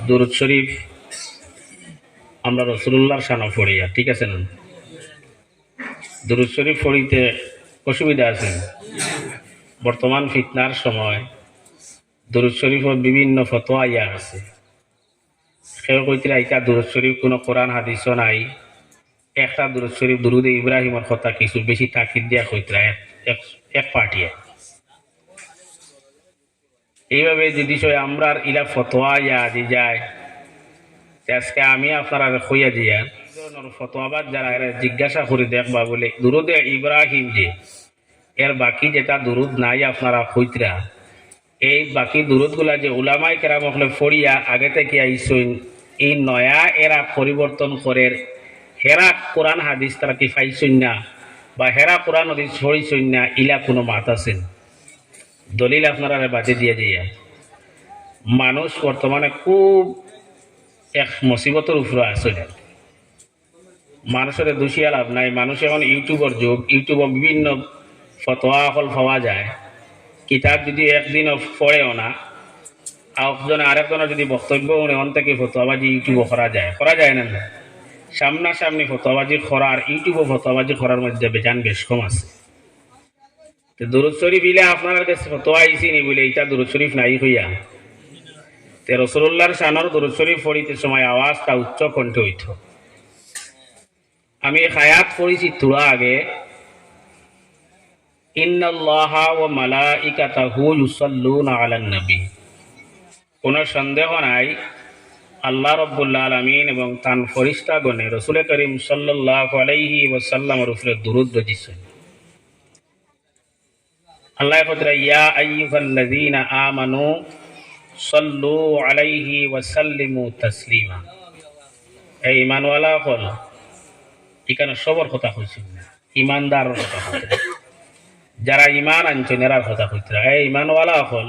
দুরূদ শরীফ আমরা রাসূলুল্লাহর শানে পড়িয়া, ঠিক আছে না? দুরূদ শরীফ পড়িতে অসুবিধা আছে? বর্তমান ফিতনার সময় দুরূদ শরীফের বিভিন্ন ফতোয়া ইয়া আছে। কেউ কইতে আইতা দুরূদ শরীফ কোনো কোরআন হাদিসও নাই, একটা দুরূদ শরীফ দুরুদে ইব্রাহিমের কথা কিছু বেশি তাকিদ দিয়া কইতরা এক পার্টিয়ে। এইভাবে যদি আমরা ইলা ফতোয়া ইয়া দি যায়, আজকে আমি আপনারা কইয়া দিয়া ফতোয়াবাদ যারা এরা জিজ্ঞাসা করে দেখবা বলে দুরুদে ইব্রাহিম যে এর বাকি যেটা দুরুদ নাই আপনারা কইতরা, এই বাকি দুরুদ গুলা যে উলামায়ে কেরাম হলে ফড়িয়া আগে থেকে আইসইন, এই নয়া এরা পরিবর্তন করে হেরা কোরআন হাদিস তারা কি পাইছইন না, বা হেরা কোরআন হাদিস পড়িছইন না, ইলা কোনো মাত আছেন? দলিল আপনারা বাজে দিয়ে দিয়ে। মানুষ বর্তমানে খুব এক মুসিবতের উপরে আসলে, মানুষের দোষিয়া লাভ নাই। মানুষ এখন ইউটিউবের যুগ, ইউটিউবে বিভিন্ন ফতোয়া হল পাওয়া যায়। কিতাব যদি একদিনও পড়েও না, আরেকজনের যদি বক্তব্য অন থেকে ফতোয়াবাজি ইউটিউবে করা যায় না? সামনাসামনি ফতোয়াবাজি করার ইউটিউবে ফতোয়াবাজি করার মধ্যে বেজান বেশ কম আছে। দুরূদ শরীফ ইলে আপনার কাছে ফতোয়া আইসি নি বলে এটা দুরূদ শরীফ নাই হইয়া, তে রাসূলুল্লাহর শানের দুরূদ শরীফ পড়িতে সময় আওয়াজটা উচ্চ কণ্ঠে হইত। আমি হায়াত পড়েছি থোড়া আগে, ইন্নাল্লাহা ওয়া মালাইকাতাহু ইউসাল্লুনা আলান নবী। কোনো সন্দেহ নাই আল্লাহ রাব্বুল আলামিন এবং তার ফেরেশতাগণে রাসূল করিম সাল্লাল্লাহু আলাইহি ওয়াসাল্লামের উপরে দুরূদ রটিছেন। আল্লাহ কতরা ইয়া আইয়ুহাল্লাযীনা আমানু সাল্লু আলাইহি ওয়া সাল্লিমু তাসলিমা। এই ঈমানওয়ালা হল, এখানে সবার কথা কইছেন না, ঈমানদারের কথা কইছেন। যারা ঈমান আনছেন এরার কথা কইতরা। এই ঈমানওয়ালা হল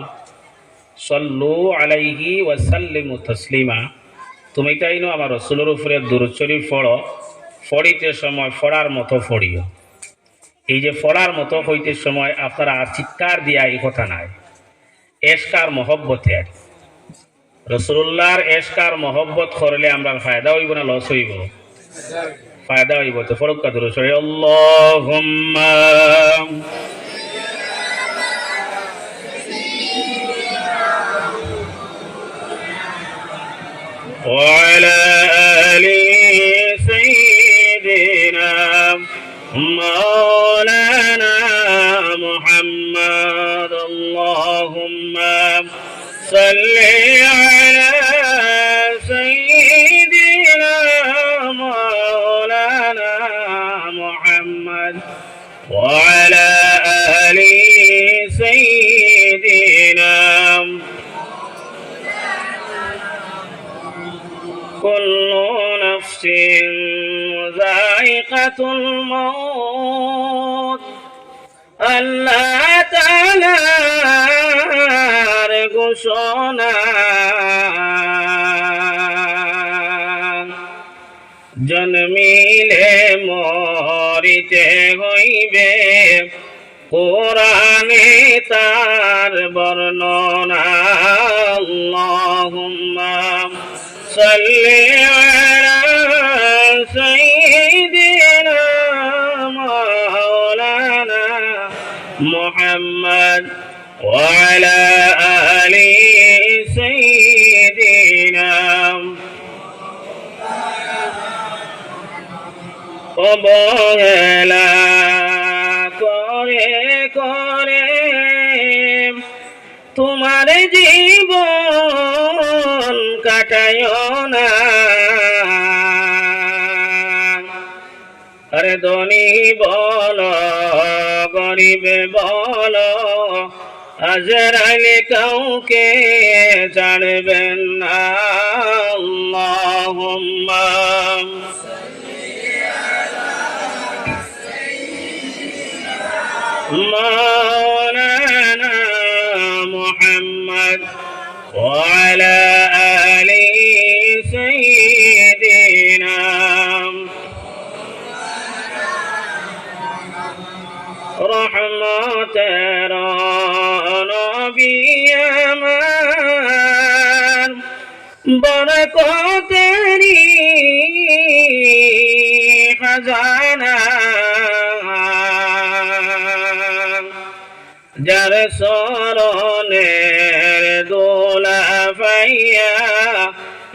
সাল্লু আলাইহি ওয়া সাল্লিমু তাসলিমা। তুমি তাইনো আমার রাসূলের উপরে দুরূদ শরীফ পড়ো, পড়িতে সময় পড়ার মতো পড়িও। এই যে পড়ার মতো হইতে সময় আপনারা চিৎকার দিয়া এই কথা নাই, এশকার মহব্বতে আর রাসূলুল্লাহর এশকার মহব্বত করলে আমরা ফায়দা হইব না লস হইব? ফায়দা হইব। তো ফরক্কা দুরূদ শরীফ আল্লাহুম্মা ওয়া আলা আলি সাইয়্যিদিনা مولانا محمد اللهم صل على سيدنا مولانا محمد وعلى آل سيدنا كل نفس ذائقة الموت আল্লাহ তাআলার ঘোষণা জন্মিলে মরিতে হইবে, কোরআনে তার বর্ণনা। আল্লাহুম্মা সাল্লি আলা সাইয়্যিদিনা মাওলানা মুহাম্মদ ওয়া আলা আলি সাইয়্যিদিনা। অবহেলা করে করে তোমার জীবন কাটায়ো না, আরে ধনী বলো গরিব বলো আজরাইল কাউকে ছাড়বেন না। আল্লাহুম্মা مولانا محمد وعلى آل سيدنا رحمة نبي أمان বরকতেরি খাজানা যার শরণের দোলা পাইয়া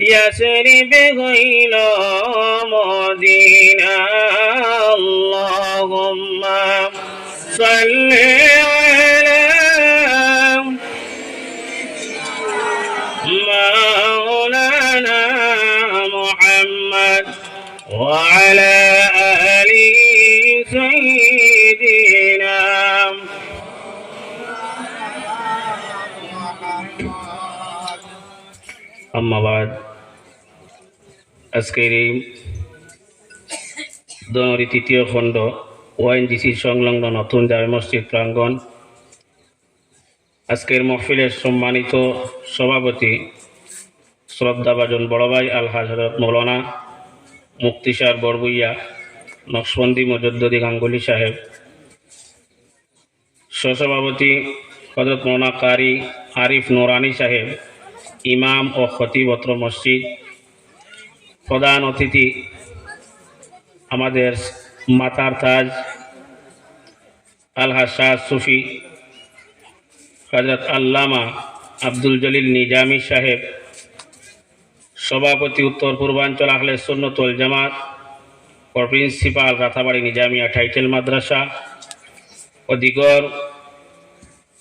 ইয়াসরিবে হইল মদিনা আল্লাহুম্মা সাল্লি আলা মাওলানা মুহাম্মদ ওয়া আলা আলি সাইয়্যিদিনা আম্মাবাদ। আজকের এই দোনোরি তৃতীয় খণ্ড ওআইএনজিসির সংলগ্ন নতুন জামে মসজিদ প্রাঙ্গণ। আজকের মহফিলের সম্মানিত সভাপতি শ্রদ্ধাভাজন বড় ভাই আল হযরত মৌলানা মুফতি সাহেব বরবুইয়া নকশবন্দি মুজদ্দিদি গাঙ্গুলি সাহেব, সহসভাপতি হযরত মৌলানা কারি আরিফ নুরানি সাহেব, ইমাম ও খতিব অত্র মসজিদ, প্রধান অতিথি আমাদের মাতার তাজ আলহাজ শাহ সুফি হযরত আল্লামা আব্দুল জলিল নিজামী সাহেব, সভাপতি উত্তর পূর্বাঞ্চল আহলে সুন্নাত ওয়াল জামাত ও প্রিন্সিপাল রাতাবাড়ি নিজামিয়া টাইটেল মাদ্রাসা ও দিগর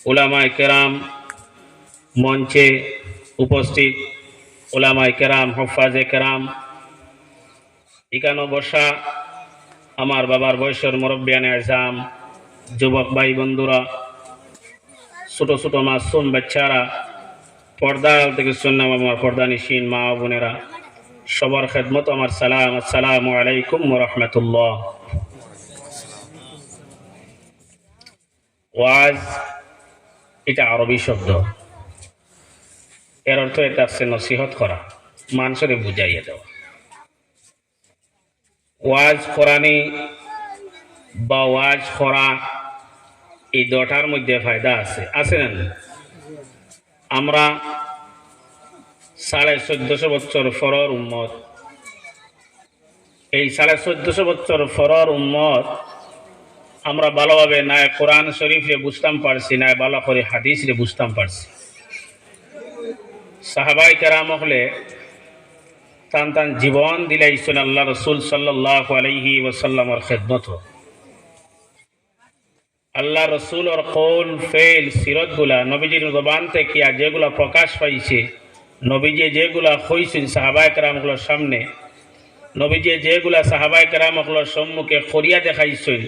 উলামায়ে কেরাম, মঞ্চে উপস্থিত উলামায়ে কেরাম, হুফাজে কেরাম, এখানে বসা আমার বাবার বয়সের মুরব্বিয়ানে আজম, যুবক ভাই বন্ধুরা, ছোট ছোট মাসুম বাচ্চারা, পর্দা থেকে শুনলাম আমার পর্দানিশীন মা বোনেরা, সবার খেদমত আমার সালাম, আসসালামু আলাইকুম ওয়া রাহমাতুল্লাহ। ওয়াজ এটা আরবি শব্দ, এর অর্থ এটা হচ্ছে নসিহত করা, মানুষের বুঝাইয়া দেওয়া। ওয়াজ কোরআনি বা ওয়াজ করা এই দুটার মধ্যে ফায়দা আছে না? আমরা 1450 বছর ফরর উম্মত, এই 1450 বছর ফরর উম্মত আমরা ভালোভাবে না কোরআন শরীফে বুঝতাম পারছি, না ভালো করে হাদিস রে বুঝতাম পারছি। সাহাবায়ে কেরাম হলে টান টান জীবন দিলাইছেন আল্লাহ রসুল সাল্লাল্লাহু আলাইহি ওয়াসাল্লামের খেদমত। আল্লাহ রসুল ওর কৌল ফেল সিরত গুলা নবীজির জবান থেকে যেগুলা প্রকাশ পাইছে, নবীজি যেগুলা হইছেন সাহাবায়ে কেরামগুলোর সামনে, নবীজি যেগুলা সাহাবায়ে কেরামগুলোর সম্মুখে করিয়া দেখাইছেন,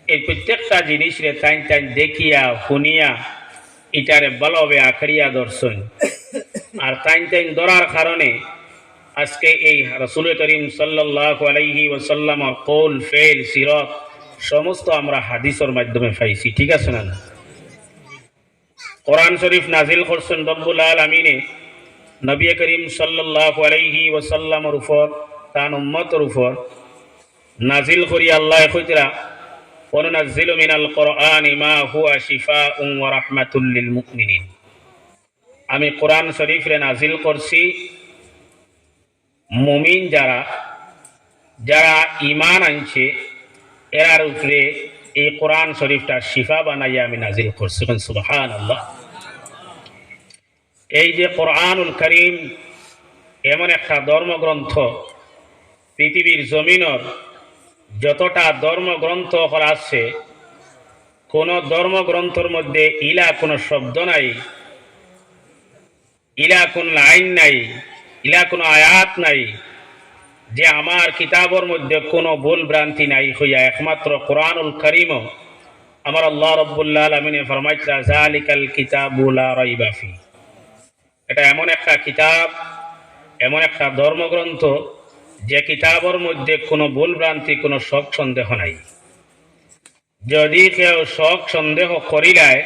এই প্রত্যেকটা জিনিস রে টাইন টাইন দেখিয়া শুনিয়া এটারে ভালোভাবে আখড়িয়া ধরছেন। আর টাইন টাইন ধরার কারণে আজকে এই রাসূল করিম সাল্লাল্লাহু আলাইহি ওয়াসাল্লামের কৌল ফেল সিরত সমস্ত আমরা হাদিসের মাধ্যমে পাইছি। ঠিক আছে না? কোরআন শরীফ নাজিল করছেন রব্বুল আলামিনে নবী করিম সাল্লাল্লাহু আলাইহি ওয়াসাল্লামের উপর, তার উম্মতের উপর নাজিল করি আল্লাহ কইতরা ওয়ানুনাজ্জিলু মিনাল কুরআনি মা হুয়া শিফাউন ওয়া রাহমাতুল লিল মুমিনিন। আমি কোরআন শরীফ রে নাজিল করছি মুমিন যারা ঈমান আনছে এর উপরে এই কোরআন শরীফটা শিফা বানাইয়া আমি নাজিল করছি। সুবহানাল্লাহ। এই যে কোরআনুল কারীম এমন একটা ধর্মগ্রন্থ, পৃথিবীর জমিনের যতটা ধর্মগ্রন্থ আছে কোন ধর্মগ্রন্থের মধ্যে ইলা কোনো শব্দ নাই, ইলা কোন লাইন নাই, ইলা কোনো আয়াত নাই যে আমার কিতাবের মধ্যে কোনো ভুল ভ্রান্তি নাই হইয়া একমাত্র কোরআনুল কারীম আমার আল্লাহ রাব্বুল আলামিন ফরমাইছে যালিকাল কিতাবু লা রাইবা ফি। এটা এমন একটা কিতাব, এমন একটা ধর্মগ্রন্থ যে কিতাবের মধ্যে কোনো ভুল ভ্রান্তি, কোনো শক সন্দেহ নাই। যদি কেউ শক সন্দেহ করিলায়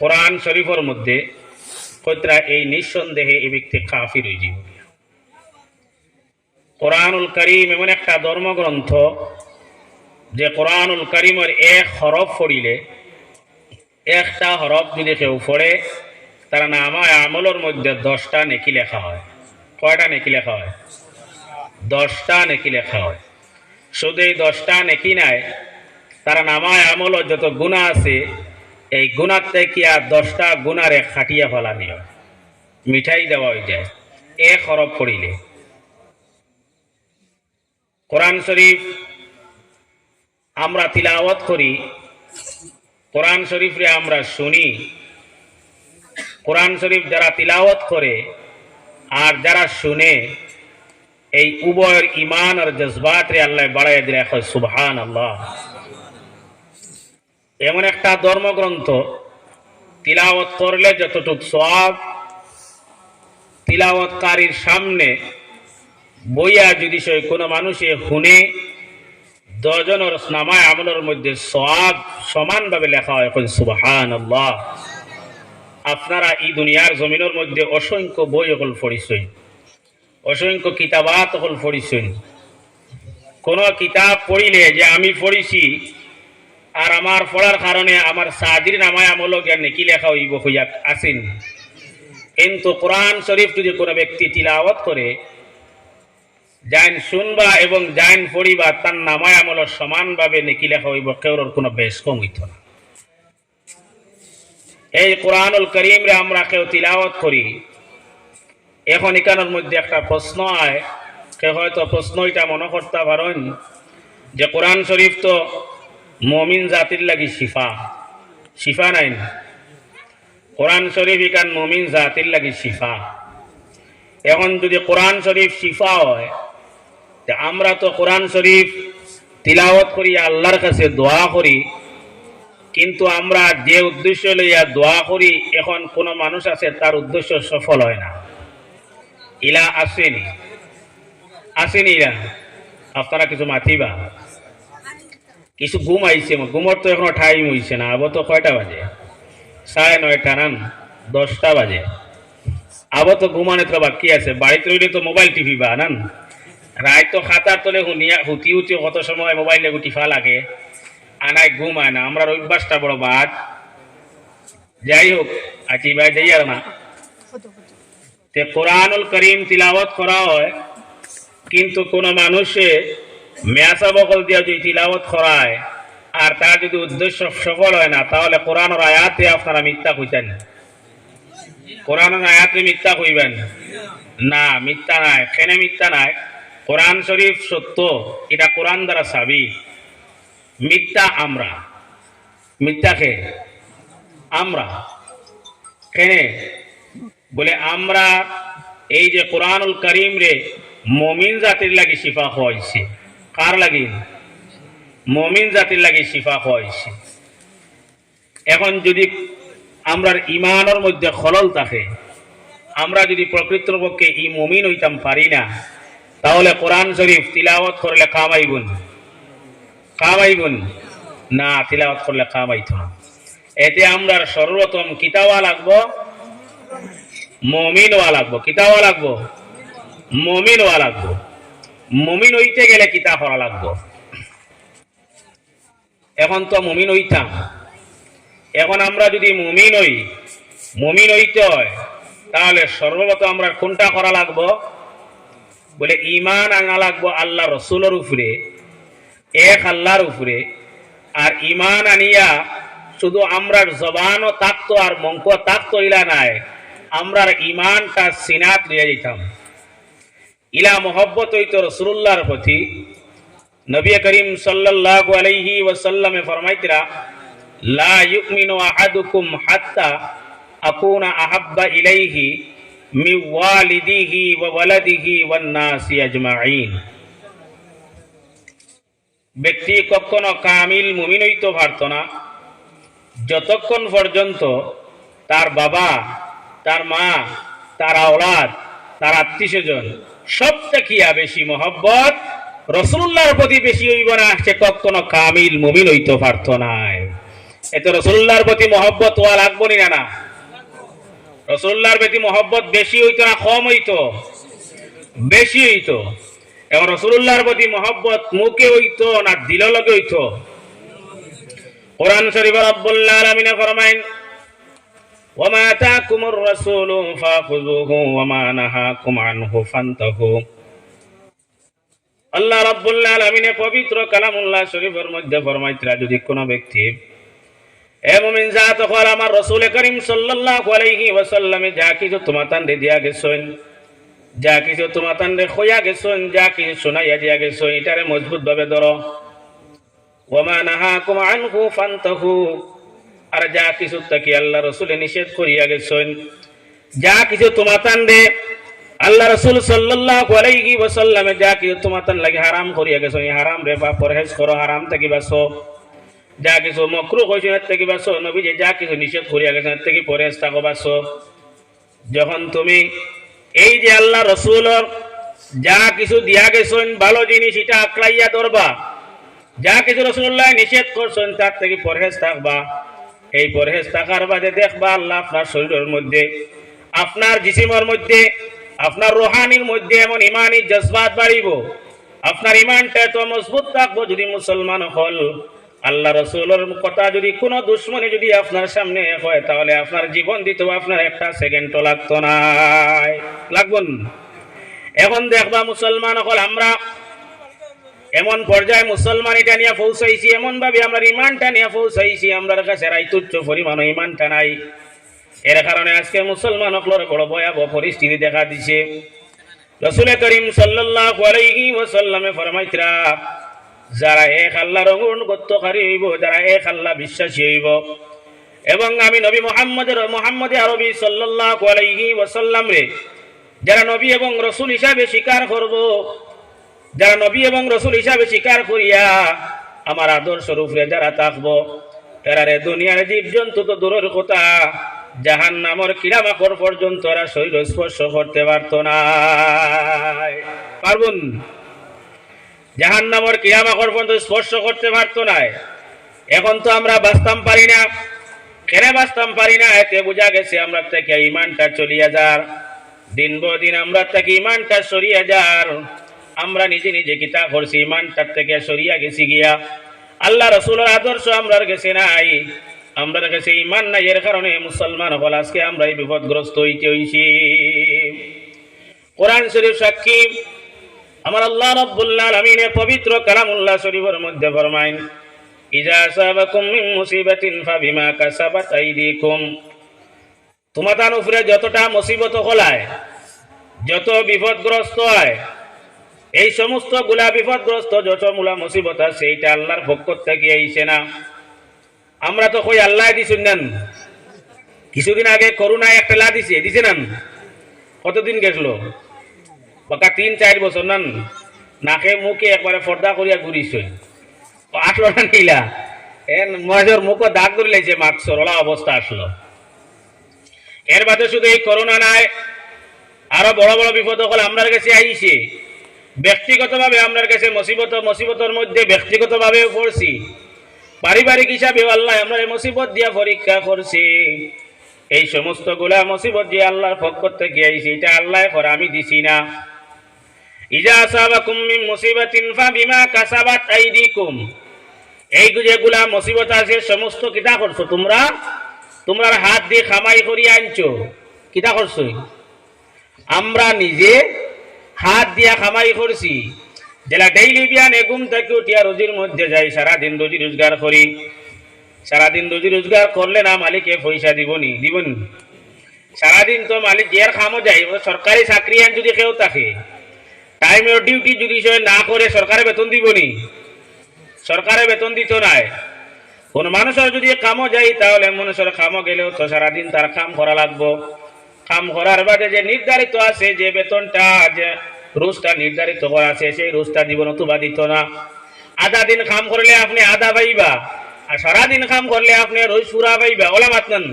কোরআন শরীফের মধ্যে, কতরা এই নিঃসন্দেহে এই ব্যক্তি কাফির হয়ে যাবে। কোরআনুল কারীম এমন একটা ধর্মগ্রন্থ যে কোরআনুল কারীমের এক হরফ পড়িলে, একটা হরফ যদি কেউ পড়ে তার নামায় আমলের মধ্যে 10টা নেকি লেখা হয়। কয়টা নেকি লেখা হয়? 10টা নেকি লেখা হয়। শুধু এই 10টা নেকি নাই, তারা নামায় আমল যত গুনাহ আছে এই গুনার থেকে আর 10টা গুনারে খাটিয়া ফেলানি হয়, মিঠাই দেওয়া হয়ে যায় এক হরফ পড়িলে। কোরআন শরীফ আমরা তিলাওয়াত করি, কোরআন শরীফে আমরা শুনি। কোরআন শরীফ যারা তিলাওয়াত করে আর যারা শুনে, এই উভয়ের ইমান আর জজবাত রে আল্লাহ বাড়াইয়া দিলে সুবহানাল্লাহ। এমন একটা ধর্মগ্রন্থ তিলাওয়াত করলে যতটুক সওয়াব, তিলাওয়াতকারীর সামনে বইয়া যদি সে কোনো মানুষে শুনে 10 জনের নামায় আমলের মধ্যে সওয়াব সমানভাবে লেখা হয় সুবহানাল্লাহ। আপনারা এই দুনিয়ার জমিনের মধ্যে অসংখ্য বই হল পড়িছেন, অসংখ্য কিতাবাত হল পড়িছেন। কোন কিতাব পড়িলে যে আমি পড়িছি আর আমার পড়ার কারণে আমার সাদির নামায় আমল জ্ঞান কি লেখা হইব হইয়া আসেন। কিন্তু কোরআন শরীফ যদি কোনো ব্যক্তি তিলাওয়াত করে, জাইন শুনবা এবং জাইন পড়িবা, তার নামায় আমল সমানভাবে নেকি লেখা হইব, কেউর কোনো বেশ কম হইত না। এই কোরআনুল করিম রে আমরা কেউ তিলাওয়াত করি। এখন এখানের মধ্যে একটা প্রশ্ন হয়, কেউ হয়তো প্রশ্ন এটা মনে করতে পারেন যে কোরআন শরীফ তো মুমিন জাতির লাগি শিফা, শিফা নাই না। কোরআন শরীফ এখান মুমিন জাতির লাগি শিফা। এখন যদি কোরআন শরীফ শিফা হয়, আমরা তো কোরআন শরীফ তিলাওয়াত করি, আল্লাহর কাছে দোয়া করি, কিন্তু আমরা যে উদ্দেশ্য লইয়া দোয়া করি, এখন কোন মানুষ আছে তার উদ্দেশ্য সফল হয় না। ইলা আসেনি, আসেনি ইলা? আপনারা কিছু মাতিবা, কিছু ঘুম আইছে, ঘুমর তো এখনো টাইম হইছে না। আবো তো কয়টা বাজে? 9:30 না 10টা বাজে। আবো তো ঘুমানো তো বাকি আছে। বাড়িতে রইলে তো মোবাইল টিভি বা না, রায় তো খাতার তলে হুতি হুতি কত সময় মোবাইলে টিফা লাগে, আনায় ঘুম আয় না। আমরা অভ্যাসটা বড় বাদ। যাই হোক, আছি ভাই যাই আর না। তে কোরআনুল করিম তিলাওয়াত করা হয়, কিন্তু কোন মানুষে মেয়াসা বকল দিয়া যদি তিলাওয়াত করায় আর তার যদি উদ্দেশ্য সফল হয় না, তাহলে কোরআনের আয়াতে আপনারা মিথ্যা কইতেন। কোরআনের আয়াতে মিথ্যা কইবেন না, মিথ্যা নাই। কেনে মিথ্যা নাই? কোরআন শরীফ সত্য, এটা কোরআন দ্বারা সাবি। মিথ্যা আমরা, মিথ্যা কে? আমরা। কেনে বলে আমরা এই যে কোরআনুল করিম রে মুমিন জাতির লাগি শিফা হয়েছে। কার লাগি? মুমিন জাতির লাগি শিফা হয়েছে। এখন যদি আমরার ইমানের মধ্যে খলল থাকে, আমরা যদি প্রকৃতপক্ষে এই মুমিন হইতাম পারি না, তাহলে কোরআন শরীফ তিলাওয়াত করলে কামাইবন? কামাইবন না, তিলাওয়াত করলে কামাইত না। এতে আমরা সর্বপ্রথম কিতাওয়া লাগবো, মুমিন হওয়া লাগবো। কিতাওয়া লাগবো, মুমিন হওয়া লাগবো। মুমিন হইতে গেলে কিতাব পড়া লাগবো। এখন তো মুমিন হইতাম, এখন আমরা যদি মুমিন হই, মুমিন হইতে হয়, তাহলে সর্বপ্রথম আমরা কোনটা করা লাগবো? বলে ঈমান আনা লাগবো আল্লাহ রসুলের উপরে, এক আল্লাহর উপরে। আর ঈমান আনিয়া শুধু আমরার জবানও থাকতো আর মঙ্ক থাকতো ইলা নাই, আমরার ঈমানটা সিনাত লিয়ে যেতাম। ইলা মোহব্বত হইতো রাসূলুল্লাহর প্রতি। নবী করিম সাল্লাল্লাহু আলাইহি ওয়াসাল্লামে ফরমাইতরা, লা ইউমিনু আহাদুকুম হাত্তা আকুনা আহাব্বা ইলাইহি মিন ওয়ালিদিহি ওয়া ওয়ালাদিহি ওয়ান নাসি আজমাইন। ব্যক্তি কখনো কামিল মুমিন হইতে পারত না যতক্ষণ পর্যন্ত তার বাবা, তার মা, তার আওলাদ, তার আত্মীয়স্বজন সব দেখিয়া বেশি মহব্বত রাসূলুল্লাহর প্রতি বেশি হইব না, সে কখনো কামিল মুমিন হইতে পারত না। এতে রাসূলুল্লাহর প্রতি মহব্বত হওয়া লাগবো না? না, রাসূলুল্লাহর প্রতি মহব্বত বেশি হইতো না কম হইতো? বেশি হইতো। এবং রাসূলুল্লাহর প্রতি মহব্বত মুখে হইতো না দিল লগে হইতো? কোরআন শরীফে রব্বুল আলামিন ফরমায়েন, ওয়ামা আতাকুমুর রাসূলু ফাখুযুহু ওয়ামা নাহাকুম আনহু ফান্তাহু। আল্লাহ রাব্বুল আলামিনের পবিত্র কালামুল্লাহ শরীফের মধ্যে ফরমাইতরা, যদি কোনো ব্যক্তি এ মুমিন জাত হল আমার রাসূল করিম সাল্লাল্লাহু আলাইহি ওয়াসাল্লামে যা কিছু তোমাতান দিয়া গেছেন, যা কিছু তোমাতান খোয়া গেছেন, যা কিছু শোনাইয়া দিয়া গেছেন, এটারে মজবুত ভাবে ধরো। ওয়ামা নাহাকুম আনহু ফান্তাহু, আর যা কিছু তাকে আল্লাহ রাসূলে নিষেধ করিয়া গেছেন, যা কিছু তোমাতান আল্লাহ রাসূল সাল্লাল্লাহু আলাইহি ওয়াসাল্লামে যা কিছু তোমাতান লাগি হারাম করিয়া গেছেন, হারাম রে বা পরহেজ করো, হারাম থেকে বাঁচো। যা কিছু মাকরুহ হইছে এর থেকে বাঁচো, নবী যে যা কিছু নিষেধ করিয়া গেছেন এর থেকে পরহেজ থাকো, বাঁচো। যখন তুমি এই যে আল্লাহ রাসূলের যা কিছু দিয়া গেছেন ভালো জিনিস, এটা আঁকড়াইয়া ধরবা। যা কিছু রাসূলুল্লাহ নিষেধ করছেন তার থেকে পরহেজ থাকবা। এই পরহেজ থাকার বাদে দেখবা আল্লাহ আপনার শরীরের মধ্যে, আপনার জিসিমের মধ্যে, আপনার রুহানির মধ্যে এমন ইমানি জজবাত বাড়িব, আপনার ইমানটা এত মজবুত থাকবো। যদি মুসলমান হল আল্লাহ রাসূলের কথা যদি কোনো দুশ্মনী যদি আপনার সামনে হয়, তাহলে আপনার জীবন দিতেও আপনার একটা সেকেন্ডও লাগতো না, লাগবো না। এখন দেখবা মুসলমান হল আমরা এমন পর্যায়ে মুসলমান এটা নিয়ে পৌঁছাইছি, এমন ভাবে আমরা ইমানটা নিয়ে পৌঁছাইছি, আমরা কাছে তুচ্ছ পরিমাণ ইমানটা নাই। এর কারণে আজকে মুসলমান হকলের বড় ভয়াবহ পরিস্থিতি দেখা দিছে। রাসূল করিম সাল্লাল্লাহু আলাইহি ওয়াসাল্লামে ফরমাইতরা, যারা এক আল্লাহর অনুগত্যকারী হইব, যারা এক আল্লাহ বিশ্বাসী হইব, এবং আমি নবী মুহাম্মদ আরবি সাল্লাল্লাহু আলাইহি ওয়াসাল্লাম রে যারা নবী এবং রাসূল হিসাবে স্বীকার করব, যারা নবী এবং রাসূল হিসাবে স্বীকার করিয়া আমার আদর্শ রূপে যারা থাকবো, এরারে দুনিয়ার জীবজন্তু তো দূরের কথা, জাহান্নামের কিরামাকড় পর্যন্ত এরা শরীর স্পর্শ করতে পারতো না, পারবন। জাহান্নামের কিরামাকড় পর্যন্ত স্পর্শ করতে পারতো না। এখন তো আমরা বাঁচতাম পারি না। কেন বাঁচতাম পারি না? এতে বোঝা গেছে আমরা থেকে ইমানটা চলিয়া যার, দিন বদিন আমরা থেকে ইমানটা সরিয়া যার। আমরা নিজে নিজে কিতা করছি, ইমানটার থেকে সরিয়া গেছি গিয়া, আল্লাহ রাসূলের আদর্শ আমরার গেছে নাই, আমরার কাছে ইমান নাই। এর কারণে মুসলমান হল আজকে আমরা এই বিপদগ্রস্ত হইতে হইছি। কোরআন শরীফ সাক্ষী, আমার আল্লাহ রাব্বুল আলামিনের পবিত্র কালামুল্লাহ শরীফের মধ্যে ফরমায়, ইজা আসাবাকুম মিন মুসিবাতিন ফাবিমা কাসাবাত আইদিকুম, তোমাদের উপরে যতটা মুসিবত হলায়, যত বিপদগ্রস্ত হয়, এই সমস্ত গুলা বিপদগ্রস্ত যত মূলা মুসিবত আছে, এইটা আল্লাহর পক্ষ থেকে আইছে না। আমরা তো কই আল্লাহ দিছেন না। কিছুদিন আগে করোনা একটা লা দিছে না, কতদিন গেছিল, বাকা ৩-৪ বছর না, নাকে মুখে একবারে পর্দা করিয়া ঘুরিস, আসলো না নিলা মজর মুখে দাগ ধরে লাইছে, মাস্কর ওলা অবস্থা আসলো। এর বাদে শুধু এই করোনা নাই, আরো বড় বড় বিপদ হল আমরার কাছে আইছে। ব্যক্তিগতভাবে আমরার কাছে মুসিবতের মধ্যে ব্যক্তিগতভাবে পড়ছি, পারিবারিক হিসাবে আল্লাহ আমরা এই মুসিবত দিয়া পরীক্ষা করছি। এই সমস্ত গুলা মুসিবত যে আল্লাহর পক্ষ থেকে আইছে, এটা আল্লাহ করে, আমি দিছি না। ইজা আসাবাকুম মিন মুসিবাতিন ফাবিমা কাসাবাত আইদিকুম, এই যেগুলা মুসিবত আছে সমস্ত কিতা করছো তোমরা, তোমরার হাত দিয়ে কামাই করিয়া আনছো। কিতা করছো? আমরা নিজে হাত দিয়া কামাই করছি। যেটা ডেইলি বিয়ান ঘুম থেকে উঠিয়া রোজির মধ্যে যাই, সারাদিন রোজি রোজগার করি। সারাদিন রোজি রোজগার করলে না মালিকে পয়সা দিবনি? সারাদিন তো মালিক এর খামও যায়। সরকারি চাকরি আন যদি কেউ থাকে, টাইমের ডিউটি যদি না করে সরকারে বেতন দিবনি? সরকারে বেতন দিত নাই। কোন মানুষের যদি কামও যাই, তাহলে মানুষের কামও গেলেও তো সারাদিন তার কাম করা লাগবো। কাম করার বাদে যে নির্ধারিত আছে, যে বেতনটা, যে রোজটা নির্ধারিত করা আছে, সেই রোজটা দিব, নতুবা দিত না। আধা দিন কাম করলে আপনি আধা পাইবা, আর সারাদিন কাম করলে আপনি রোজ পুরা পাইবা, ওলা মাতন।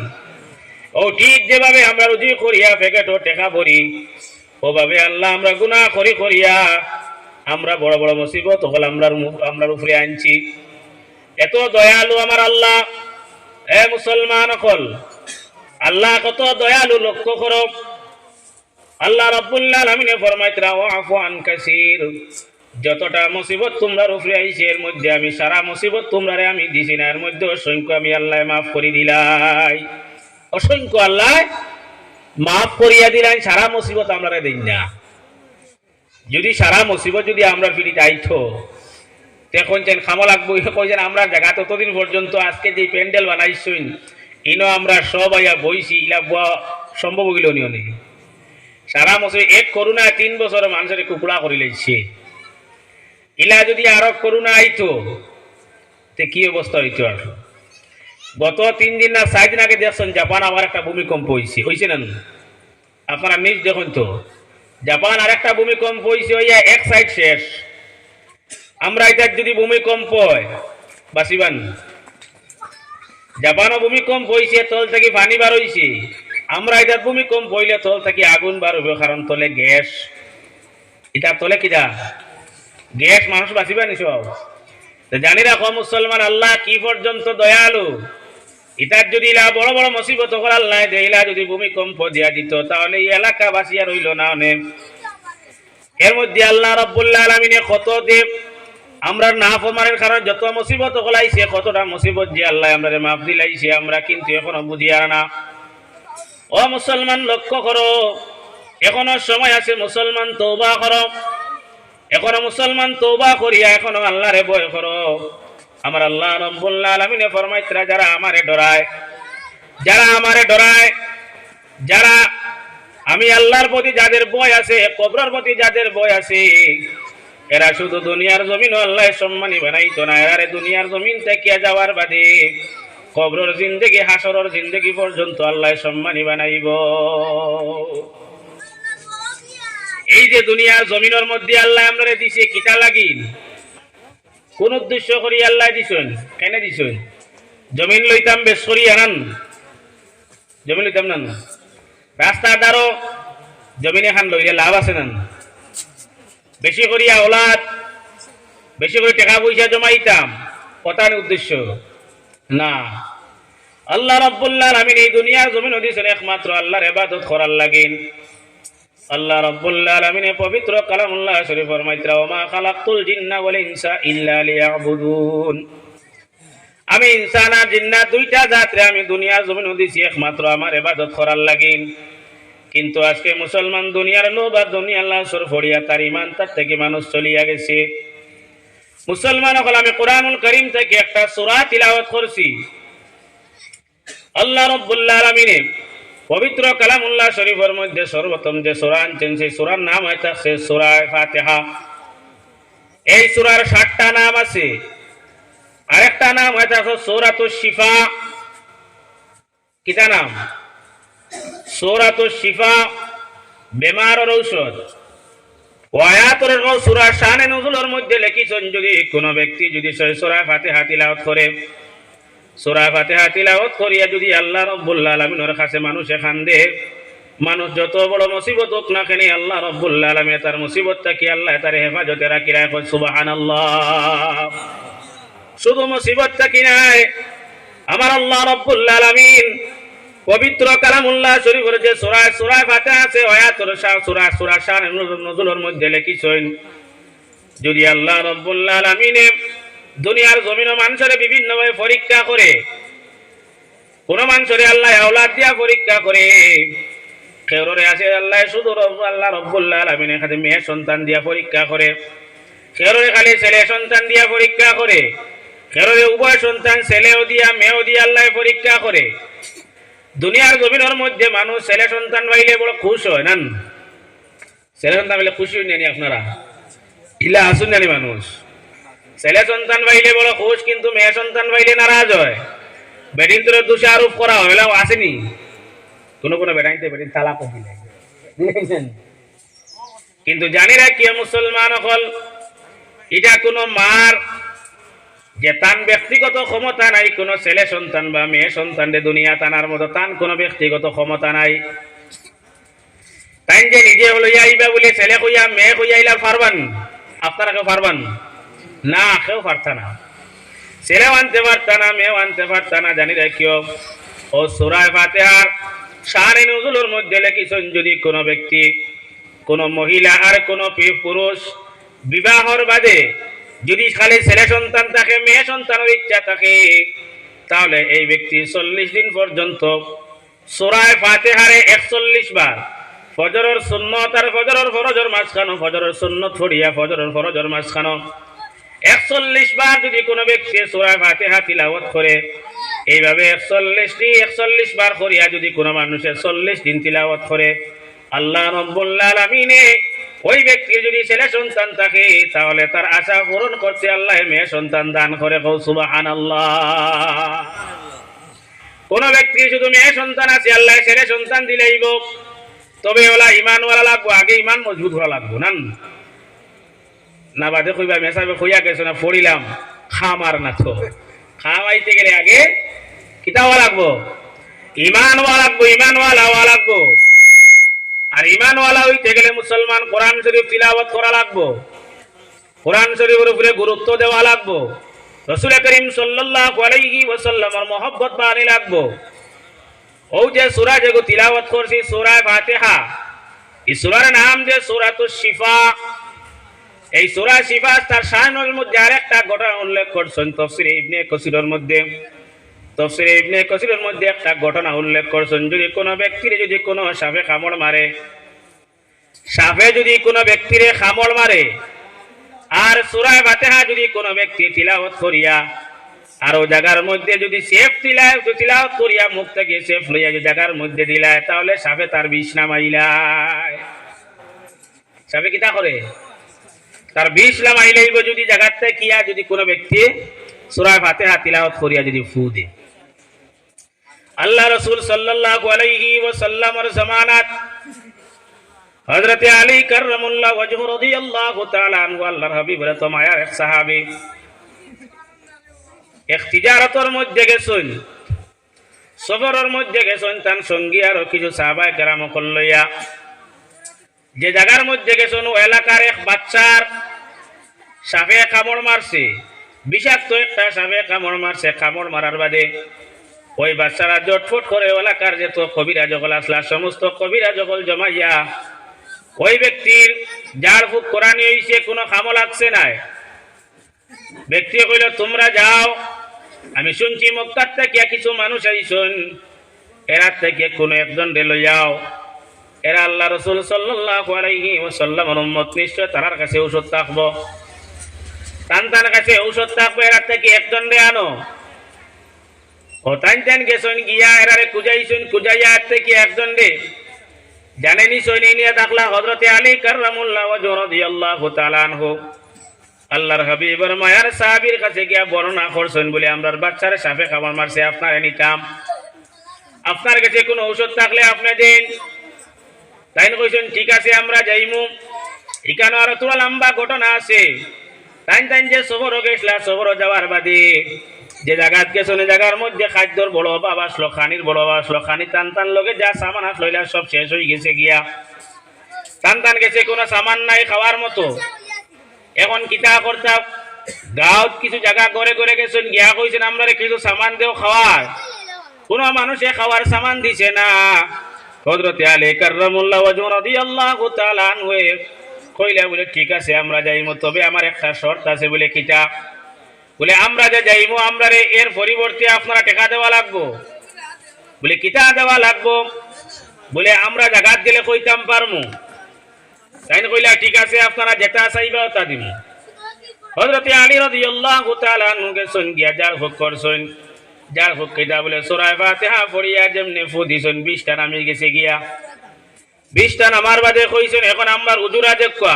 ও ঠিক যেভাবে আমরা রুজি করিয়া প্যাকেট ও টেকা ভরি, ওভাবে আল্লাহ আমরা গুনাহ করিয়া আমরা বড় বড় মুসিবত হল আমরার উপরে আনছি। এত দয়ালু আমার আল্লাহ। এ মুসলমান হল, আল্লাহ কত দয়ালু লক্ষ্য করো। আল্লাহ রাব্বুল আলামিন ফরমাইতরা, ওয়াফু আন কাসীর, যতটা মুসিবত তোমরার উপরে আইছে এর মধ্যে আমি সারা মুসিবত তোমরারে আমি দিছি না, এর মধ্যে অসংখ্য আমি আল্লাহ মাফ করে দিলাই। অসংখ্য আল্লাহ মাফ করিয়া দিলেন, সারা মুসিবত আমরা দিন না। যদি সারা মুসিবত যদি আমরা ফিরিতে আইতো তখন চেন খামো লাগবো কইছেন আমরা জায়গা ততদিন পর্যন্ত আজকে যে প্যান্ডেল বানাইছেন ইনো আমরা সব আইয়া বইছি ইলা সম্ভব হইল নিও নেই। সারা মুসিবত এক করোনা 3 বছর মানুষের কুকুড়া করি লাইছে, ইলা যদি আরো করোনা আইতো তে কি অবস্থা হইতো। আর গত 3 দিন না 4 দিন আগে দেখছেন জাপান আবার একটা ভূমিকম্প হয়েছে না? আপনারা নিজ দেখুন তো, জাপান আর একটা ভূমিকম্প হয়েছে, হইয়া এক সাইড শেষ। আমরা এটার যদি ভূমিকম্প হয় বাসিবান, জাপানও ভূমিকম্প হয়েছে, তল থেকে পানি বার হয়েছে। আমরা এটার ভূমিকম্প হইলে তল থেকে আগুন বার হইবে, কারণ তলে গ্যাস। এটার তলে কিটা গ্যাস, মানুষ বাঁচিবানি সব। জানি রাখো মুসলমান, আল্লাহ কি পর্যন্ত দয়ালু। ইতার যদি ইলা বড় বড় মুসিবত আল্লাহ দে, ইলা যদি ভূমিকম্প দিয়া দিত তাহলে এই এলাকা বাসিয়া রইল না অনেক। এর মধ্যে আল্লাহ রাব্বুল আলামিনে কত দেব আমরা না ফরমানের কারণে যত মুসিবত হলাইছে, কতটা মুসিবত যে আল্লাহ আমরা মাফ দিলাইছে, আমরা কিন্তু এখনো বুঝি আর না। ও মুসলমান লক্ষ্য করো, এখনো সময় আছে, মুসলমান তওবা করো। এখনো মুসলমান তওবা করিয়া এখনো আল্লাহরে ভয় করো। আমার আল্লাহ রাব্বুল আলামিন ফরমাইতরা যারা আমারে ডরায়, যারা আমারে ডরায়, যারা আমি আল্লাহর প্রতি যাদের ভয় আছে, কবরের প্রতি যাদের ভয় আছে, এরা শুধু দুনিয়ার জমিন আল্লাহ সম্মানী বানাইতো না, এরা দুনিয়ার জমিন থেকে যাওয়ার বাদে কবরের জিন্দেগি, হাসরের জিন্দেগি পর্যন্ত আল্লাহ সম্মানী বানাইব। এই যে দুনিয়ার জমিনের মধ্যে আল্লাহ আমরা দিছে কিতা লাগিন, কোন উদ্দেশ্য করি আল্লাহ দিছেন, কেন দিছেন? জমিন লইতাম বেশ করি আনান, জমিন লইতাম না, রাস্তা দ্বারো জমিন এখান লইলে লাভ আছে না? বেশি করিয়া ওলাদ, বেশি করে টাকা পয়সা জমাইতাম, কথার উদ্দেশ্য না। আল্লাহ রাব্বুল আলামিন এই দুনিয়ার জমিন দিছেন একমাত্র আল্লাহর ইবাদত করার লাগিন। আল্লাহ রাব্বুল আলামিনের পবিত্র কালামুল্লাহ শরীফ ফরমাইতরা, ওমা খালাকতুল জিন্না ওয়াল ইনসা ইল্লা লিয়াবুদুন। আমি ইনসান আর জিন্নাত দুইটা জাতরে আমি দুনিয়ার জমিন দিছি একমাত্র আমার ইবাদত করার লাগিন। কিন্তু আজকে মুসলমান দুনিয়ার লোভ আর দুনিয়ার লালসর ফড়িয়া তার ইমান তার থেকে মানুষ চলিয়া গেছে। মুসলমান হল, আমি কোরআনুল কারীম থেকে একটা সূরা তিলাওয়াত করছি। আল্লাহ রাব্বুল আলামিন পবিত্র কালামুল্লাহ শরীফের মধ্যে সর্বপ্রথম যে সূরা আনছেন সেই সূরার নাম হইতাছে সূরা ফাতিহা। এই সূরার 7টা নাম আছে, আরেকটা নাম হইতাছে সূরাতুশ শিফা। কিটা নাম? সূরাতুশ শিফা, বেমারের ঔষধ। আয়াতের সূরা শানে নুজুলের মধ্যে লিখিছেন, যদি কোন ব্যক্তি যদি সূরা ফাতিহা তিলাওয়াত করে, সূরা ফাতিহা তিলাওয়াত করিয়া যদি আল্লাহ রাব্বুল আলামিনের কাছে মানুষে কান্দে, মানুষ যত বড় মুসিবত হোক না কেন আল্লাহ রাব্বুল আলামিন তার মুসিবতটা কি আল্লাহ তার হেফাজতে রাখি রাখেন। সুবহানাল্লাহ। শুধু মুসিবতটা কি নাই, আমার আল্লাহ রাব্বুল আলামিন পবিত্র কালামুল্লাহ শরীফের যে সূরা ফাতিহা আছে, আয়াতের সূরা শানে নুজুলের মধ্যে লিখিছেন, যদি আল্লাহ রাব্বুল আলামিন দুনিয়ার জমিন মানুষের বিভিন্ন ভাবে পরীক্ষা করে, কোন মানুষের আল্লাহ আওলাদ দিয়া পরীক্ষা করে, কেউরে আছে আল্লাহ শুধু আল্লাহ রাব্বুল আলামিন খালি মেয়ে সন্তান দিয়া পরীক্ষা করে, কেউরে খালি ছেলে সন্তান দিয়া পরীক্ষা করে, কেউরে উভয় সন্তান ছেলেও দিয়া মেয়েও দিয়া আল্লাহ পরীক্ষা করে। দুনিয়ার জমিনের মধ্যে মানুষ ছেলে সন্তান পাইলে বড় খুশ হয় না? ছেলে সন্তান পাইলে খুশি হই নানি আপনারা? ইলা আসুন জানি মানুষ ছেলে সন্তান পাইলে বড় খুশ, কিন্তু মেয়ে সন্তান পাইলে নারাজ হয়। বেটিন তোর দোষে আরোপ করা হয়, আসেনি কোনো কোনো বেটাইতে বেটিন তালাক দিলে। কিন্তু জানি রাখি মুসলমান হল, এটা কোনো মার যে তান ব্যক্তিগত ক্ষমতা নাই, কোনো ছেলে সন্তান বা মেয়ে সন্তান দুনিয়া টানার মতো তান কোনো ব্যক্তিগত ক্ষমতা নাই। তাই যে নিজে লইয়া আইবা বলে ছেলে কইয়া মেয়ে কইয়া আইলা পারবান? আপনারা কেউ পারবান না? কেউ পারতা না, ছেলেও আনতে পারতা না, মেয়েও আনতে পারতা না। জানি রাখিও, ও সূরা ফাতিহার শানে নুজুলের মধ্যে লিখিছেন, যদি কোনো ব্যক্তি, কোনো মহিলা আর কোনো পুরুষ বিবাহর বাদে যদি খালি ছেলে সন্তান থাকে, মেয়ে সন্তানের ইচ্ছা থাকে, তাহলে এই ব্যক্তি 40 দিন পর্যন্ত সূরা ফাতিহারে 41 বার ফজরের সুন্নত আর ফজরের ফরজের মাঝখানো ফজরের সুন্নত পড়িয়া ফজরের ফরজের মাঝখানো 41 বার যদি কোনো ব্যক্তি সূরা ফাতিহা তিলাওয়াত করে, এইভাবে 41 বার করিয়া যদি কোনো মানুষের 40 দিন তিলাওয়াত করে, আল্লাহ রাব্বুল আলামিনে ওই ব্যক্তির যদি ছেলে সন্তান থাকে তাহলে তার আশা পূরণ করতে আল্লাহ মেয়ে সন্তান দান করে। সুবহানাল্লাহ। কোন ব্যক্তি শুধু মেয়ে সন্তান আছে, আল্লাহ ছেলে সন্তান দিলেইব, তবে ওলা ইমানওয়ালা লাগবো, আগে ইমান মজবুত হওয়া লাগবো। না বাদে কইবা মেসাবে কইয়া গেছো না পড়িলাম খামার না, তো খামাইতে গেলে আগে কিতা হওয়া লাগবো, ইমান হওয়া লাগবো, ইমানওয়ালা হওয়া লাগবো। আর ইমানওয়ালা হইতে গেলে মুসলমান কোরআন শরীফ তিলাওয়াত করা লাগবো, কোরআন শরীফের উপরে গুরুত্ব দেওয়া লাগবো, রাসূল করিম সাল্লাল্লাহু আলাইহি ওয়াসাল্লামের মহব্বত বানি লাগবো। ও যে সূরা যেগো তিলাওয়াত করছি সূরা ফাতিহা, এই সূরার নাম যে সূরাতুশ শিফা। এই সূরা শিফা তার শানের মধ্যে আরেকটা ঘটনা উল্লেখ করছেন তাফসীরে ইবনে কাসিরের মধ্যে। তাফসীরে ইবনে কাসিরের মধ্যে একটা ঘটনা উল্লেখ করছেন, যদি কোনো ব্যক্তির যদি কোনো সাপে কামড় মারে, সাপে যদি কোনো ব্যক্তিরে কামড় মারে আর সূরা ফাতিহা যদি কোনো ব্যক্তি তিলাওয়াত করিয়া আর ও জায়গার মধ্যে যদি সেফ তিলাওয়াত করিয়া মুখ থেকে সেফ লইয়া যে জায়গার মধ্যে দিলায়, তাহলে সাপে তার বিষ নামাইলায়। সাপে কিতা করে, তার বিষ নামাইলেইব যদি জায়গাতে কিয়া যদি কোনো ব্যক্তি সূরা ফাতিহা তিলাওয়াত করিয়া যদি ফু দে। আল্লাহ রাসূল সাল্লাল্লাহু আলাইহি ওয়াসাল্লামের জামানাত হযরত আলী কাররামাল্লাহু ওয়াজহু রাদিয়াল্লাহু তাআলা আনহু আল্লাহর হাবিবের তো মায়ার এক সাহাবী এক তিজারতের মধ্যে গেছেন, সফরের মধ্যে গেছেন, তার সঙ্গী আর কিছু সাহাবায়ে কেরাম লইয়া যে জায়গার মধ্যে গেছেন ও এলাকার এক বাচ্চার সাপে কামড় মারছে, বিষাক্ত একটা সাপে কামড় মারছে। কামড় মারার বাদে ওই বাচ্চারা জটফট করে এলাকার যে তো কবিরা জগল আসলা সমস্ত কবিরা জগল জমাইয়া ওই ব্যক্তির জাড় ফুক কোরআনি হইছে, কোনো খামো লাগছে নাই। ব্যক্তি কইল তোমরা যাও, আমি শুনছি মক্কার থেকে কিছু মানুষ আইসন, এরা থেকে কোনো একজন রে লইয়াও, এরা আল্লাহ রাসূল সাল্লাল্লাহু আলাইহি ওয়াসাল্লামের উম্মত, নিশ্চয় তার কাছে ঔষধ থাকবো, তার কাছে ঔষধ থাকবে, এরা থেকে একজন রে আনো। ও তান গেছেন গিয়া এরারে খুঁজাইছেন, খুঁজাইয়া থেকে একজন রে জানেনি সৈনি নিয়ে দেখলা হযরতে আলী কাররামাল্লাহু ওয়াজহু রাদিয়াল্লাহু তাআলা আনহু আল্লাহর হাবিবের মায়ার সাহাবীর কাছে গিয়া বর্ণনা করছেন বলে আমরার বাচ্চারে সাপে কামড় মারছে, আপনারে নিতাম, আপনার কাছে কোনো ঔষধ থাকলে আপনি দিন। তাই কইছেন ঠিক আছে আমরা যাইমু। এখানে আরো তোরা লম্বা ঘটনা আছে। তাই যে সবর গেছিলা, সবর যাওয়ার বাদে যে জায়গাত গেছেন জায়গার মধ্যে খাদ্যর বড় অভাব আসলো, খানির বড় অভাব আসলো, খানি টান লগে যা সামান আসলো সব শেষ হয়ে গেছে গিয়া, টান গেছে, কোনো সামান নাই খাওয়ার মতো। এখন কিতা করতাম, গাঁৱত কিছু জায়গা ঘরে ঘরে গেছেন গিয়া কইছেন আমরা কিছু সামান দেও খাওয়ার, কোন মানুষে খাওয়ার সামান দিছে না। হযরতে আলী কাররামাল্লাহু ওয়াজহু রাদিয়াল্লাহু তাআলা আনহু কইলা বলে ঠিক আছে আমরা যাইমু, তবে আমার একটা শর্ত আছে। বলে কিটা? বলে আমরা যে যাইমু আমরা এর পরিবর্তে আপনারা টাকা দেওয়া লাগবো। বলে কিটা দেওয়া লাগবো? বলে আমরা জায়গা দিলে কইতাম পারমু। তাই কইলা ঠিক আছে আপনারা যেটা চাইবা তা দিব। হযরতে আলী রাদিয়াল্লাহু তাআলা আনহু গেছেন গিয়া জার হুক করছেন, যার হুক কিটা বলে সূরা ফাতিহা পড়িয়া যেমনে ফু দিছেন 20টা নামে গেছে গিয়া। 20টা নামার বাদে কইছেন এখন আমার হুজুরা দেখবা।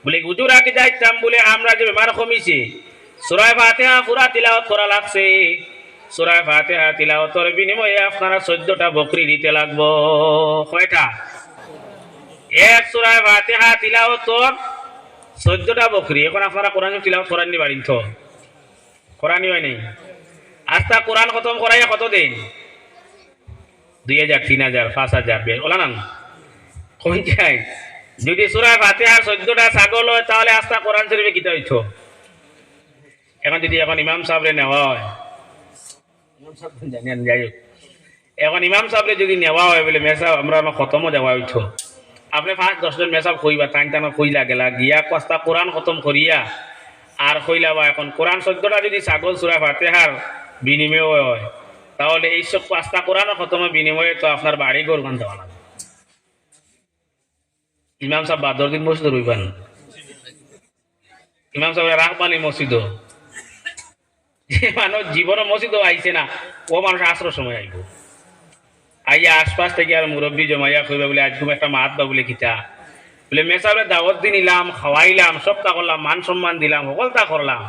বলে হুজুরা কি যাইতাম? বলে আমরা যে বেমার কমিছে সূরা ফাতিহা পুরা তিলাওয়াত করা লাগছে, সূরা ফাতিহা তিলাওয়াতের বিনিময়ে আপনারা 14টা বকরি দিতে লাগবো। কয়টা? এক সূরা ফাতিহা তিলাওয়াতর 14টা বকরি। এখন আপনারা কোরআন তিলাওয়াত করেন নি বাড়িতে? তো কোরআনই হয় নাই। আস্তা কোরআন খতম করাইয়া কত দিন? 2000, 3000, 5000 ওলা না কই যায়। যদি সূরা ফাতিহার 14টা ছাগল হয় তাহলে আস্তা কোরআন শরীফে কিতা হইতো। এখন যদি এখন ইমাম সাহেবরে নেওয়া হয়, যাই হোক, এখন ইমাম সাহেবরে যদি নেওয়া হয় বলে মেসাব আমরা খতমও দেওয়া হইতো, আপনি 5-10 জন মেসাব কইবা, টান কইলা গেলা গিয়া কস্তা কোরআন খতম করিয়া আর কইলা বা এখন কোরআন 14টা যদি ছাগল সূরা ফাতিহার বিনিময় হয় তাহলে এইসব 5টা কোরআন খতমের বিনিময়ে তো আপনার বাড়ি ঘর বান দেওয়া লাগবে। ইমাম সাহেব বাদর দিন মসজিদ রইবেন, ইমাম সাহেব রাখবানি মসজিদ, যে মানুষ জীবনে মসজিদও আইছে না ও মানুষ আসর সময় আইব, আইয়া আশপাশ থেকে আর মুরব্বী জমাইয়া কইবা বলে আজকে একটা মাত বা বলে কিতা বলে মেসাবে দাওয়াত দিন নিলাম, খাওয়াইলাম, সবটা করলাম, মান সম্মান দিলাম, সকলটা করলাম,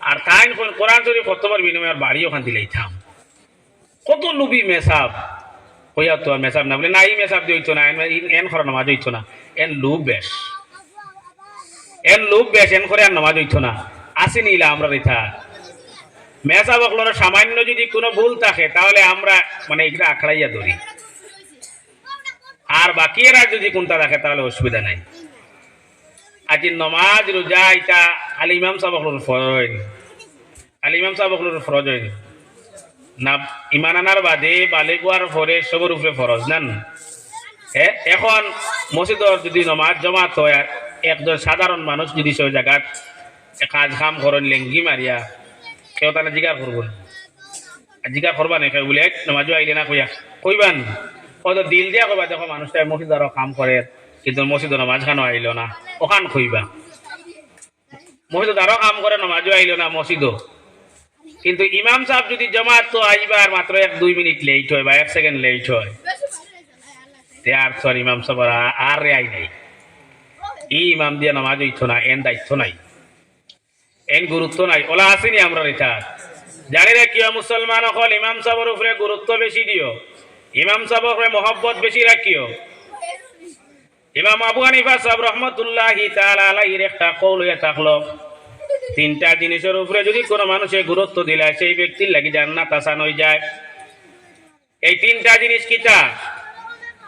আর তাই কোরআন শরীফ খতমের বিনিময়ে বাড়ি ওখান দিলাইতাম। কত লুবি মেসাব হইয়া তো আর মেসাব না বলে না, এই মেসাব দিয়ে হইতো না, এন করে নামাজ হইতো না, এন লুব বেশ, এন লুব বেশ, এন করে আর নামাজ হইতো না। আসি নিলা আমরা রেথা মেসাব অকলর সামান্য যদি কোনো ভুল থাকে তাহলে আমরা মানে এটা আখড়াইয়া ধরি, আর বাকি এরা যদি কোনটা থাকে তাহলে অসুবিধা নাই। আজি নমাজ রোজা এটা আল ইমাম সাহেব অকলর ফরজ হয়নি, আল ইমাম সাহেব অকলর ফরজ হয়নি না, ইমান আনার বাদে বালিগুয়ার ফরে সবর উপরে ফরজ নেন। এখন মসজিদর যদি নমাজ জমাত হয় আর একজন সাধারণ মানুষ যদি সে জায়গাত কাজ কাম করেন লেঙ্গি মারিয়া কেউ তাহলে জিজ্ঞাসা করবেন, জিজ্ঞাসা করবা নাকি বলে নমাজও আইলে না কইয়া কইবান, হয়তো দিল দিয়া কইবা দেখো মানুষটা মসজিদ আরো কাম করে কিন্তু মসজিদ নমাজ খানো আইলো না, ওখান কইবা মসজিদ আরো কাম করে নমাজও আইলো না মসজিদও, কিন্তু ইমাম সাহেব যদি জমাত তো আইবার মাত্র 1-2 মিনিট লেট হয় বা 1 সেকেন্ড লেট হয়, আর সর ইমাম সাহেব আর রেয়াই নাই, এই ইমাম দিয়া নামাজ হইতো না, এন দায়িত্ব নাই, এন গুরুত্ব নাই। ওলা আসেনি আমরা রেখা জানি রাখিও মুসলমান হল ইমাম সাহেবের উপরে গুরুত্ব বেশি দিও, ইমাম সাহেবের উপরে মহব্বত বেশি রাখিও। ইমাম আবু হানিফা সাহেব রহমতুল্লাহি তাআলা আলাইহির একটা কওল হয়ে থাকলো, 3টা জিনিসের উপরে যদি কোনো মানুষের গুরুত্ব দিলে সেই ব্যক্তির লাগি জান্নাত আসান হয়ে যায়। এই 3টা জিনিস কিটা?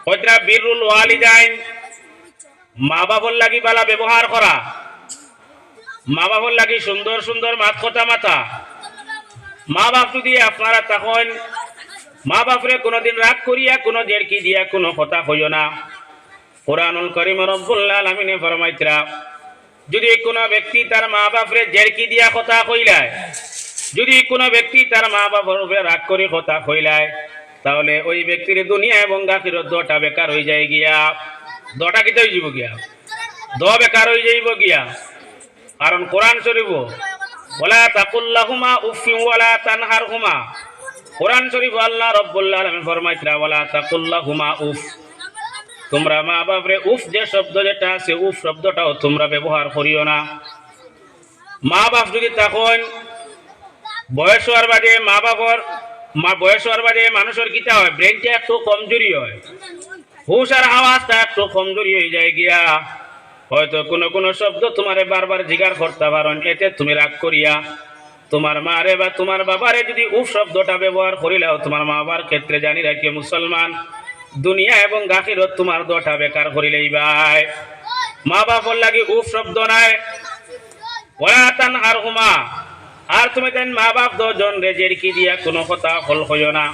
কয়টা? বিরুল ওয়ালিদাইন, মা বাবার লাগি বালা ব্যবহার করা, মা বাবার লাগি সুন্দর সুন্দর মাত কথা মাথা। মা বাপ যদি আপনারা তখন মা বাপরে কোনোদিন রাগ করিয়া কোনো জেরকি দিয়া কোনো কথা কইও না। কুরআনুল কারীম রব্বুল আলামিন ফরমাইতরা যদি কোনো ব্যক্তি তার মা বাপরে জেরকি দিয়া কথা কইলায়, যদি কোনো ব্যক্তি তার মা বাবার উপরে রাগ করে কথা কইলায়, তাহলে ওই ব্যক্তির দুনিয়া এবং আখিরাত দুটা বেকার হয়ে যায় গিয়া। দুটা কিতে হয়ে যাব গিয়া? দো বেকার হয়ে যাইব গিয়া। কারণ কোরআন শরীফ ওয়ালা তাকুল্লাহুমা উফিন ওয়ালা তানহারহুমা, কোরআন শরীফ আল্লাহ রাব্বুল আলামিন ফরমাইতরা ওয়ালা তাকুল্লাহুমা উফ, তোমরা মা বাপরে উফ যে শব্দ যেটা আছে উফ শব্দটাও তোমরা ব্যবহার করিও না। মা বাপ যদি তখন বয়স হওয়ার বাদে বয়স হওয়ার বাদে মানুষের কিতা হয়, ব্রেনটা একটু কমজোরি হয়, হুশ আর আওয়াজটা একটু কমজোরি হয়ে যায় গিয়া। হয়তো কোনো কোনো শব্দ তোমারে বারবার জিজ্ঞাসা করতে পারো, এতে তুমি রাগ করিয়া তোমার মারে বা তোমার বাবারে যদি উফ শব্দটা ব্যবহার করিলেও তোমার মা বাবার ক্ষেত্রে জানি রাখিও মুসলমান দুনিয়া এবং আখিরাত তোমার দুটা বেকার করিলেই ভাই। মা বাবার লাগি উফ শব্দ নাই, ওয়ালা তানহারহুমা, আর তুমি দেন মা বাপ দুজন রে জেরকি দিয়া কোনো কথা হল হইও না।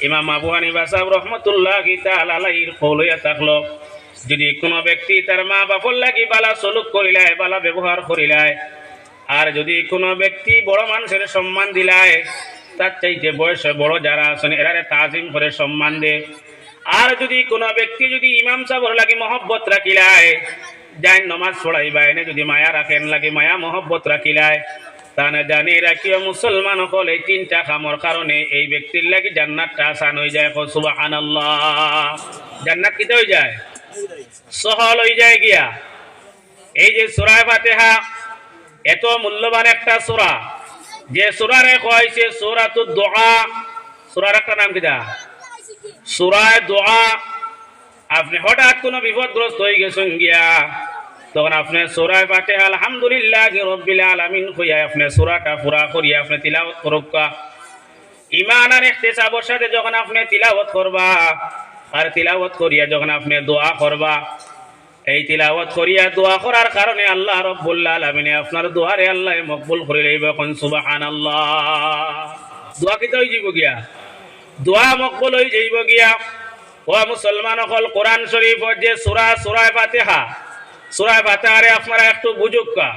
ইমাম আবু হানিফা সাহেব রহমতুল্লাহি তাআলা আলাইহির কওল হইয়া থাকলো, যদি কোনো ব্যক্তি তার মা বাপর লাগি বালা সলুক করিলায়, বালা ব্যবহার করিলায়, আর যদি কোনো ব্যক্তি বড় মানুষের সম্মান দিলায়, তার চাইতে বয়সে বড় যারা আছেন এরারে তাজিম করে সম্মান দে, আর যদি কোনো ব্যক্তি যদি ইমাম সাহেবের লাগি মহব্বত রাখিলায়, যাই নমাজ পড়াইবা এনে যদি মায়া রাখেন লাগে মায়া মহব্বত রাখিলায়, তাহলে জানি রাখিও মুসলমান হল এই 3টা কামর কারণে এই ব্যক্তির লাগি জান্নাতটা আসান হয়ে যায়। সুবহানাল্লাহ, জান্নাত কিতে হয়ে যায়? সহল হয়ে যায় গিয়া। এই যে সূরা ফাতিহা এত মূল্যবান একটা সূরা, যে সূরারে কইছে সূরাতুদ দুআ, সূরার একটা নাম কিটা? সূরা দুআ। আপনি হঠাৎ কোনো বিপদগ্রস্ত হয়ে গেছেন গিয়া, তখন আপনি সূরা ফাতিহা আলহামদুলিল্লাহি রাব্বিল আলামিন কইয়া আপনি সূরাটা পুরা করিয়া আপনি তিলাওয়াত করুকা। ঈমান আর ইখতিসাবের সাথে যখন আপনি তিলাওয়াত করবা, আর তিলাওয়াত করিয়া যখন আপনি দোয়া করবা, এই তিলাওয়াত করিয়া দোয়া করার কারণে আল্লাহ রাব্বুল আলামিন আপনার দোয়ারে আল্লাহ মকবুল করে লইবে। কোন সুবহানাল্লাহ, দোয়া কিতে হই যাব গিয়া? দোয়া মকবুল হই যাইব গিয়া। ও মুসলমান হল কোরআন শরীফ যে সূরা ফাতিহা, সূরা ফাতিহারে আপনারা একটু বুঝুকা।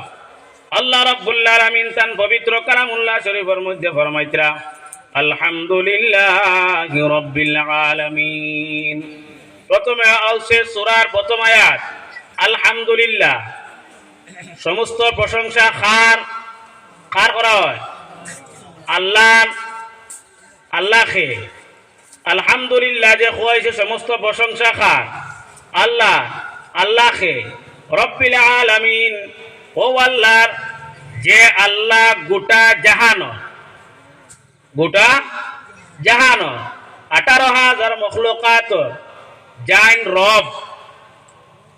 আল্লাহ রাব্বুল আলামিন তান পবিত্র কালামুল্লাহ শরীফের মধ্যে ফরমাইতরা আলহামদুলিল্লাহি রাব্বিল আলামিন। প্রথমে আছে সূরার প্রথম আয়াত আলহামদুলিল্লাহ। সমস্ত প্রশংসা কার করা হয়? আল্লাহকে। আলহামদুলিল্লাহ যে হয়েছে সমস্ত প্রশংসা কার? আল্লাহকে। রব্বিল আলামিন, ও আল্লাহর, যে আল্লাহ গোটা জাহান 18,000 মখলুকাত জাইন রব,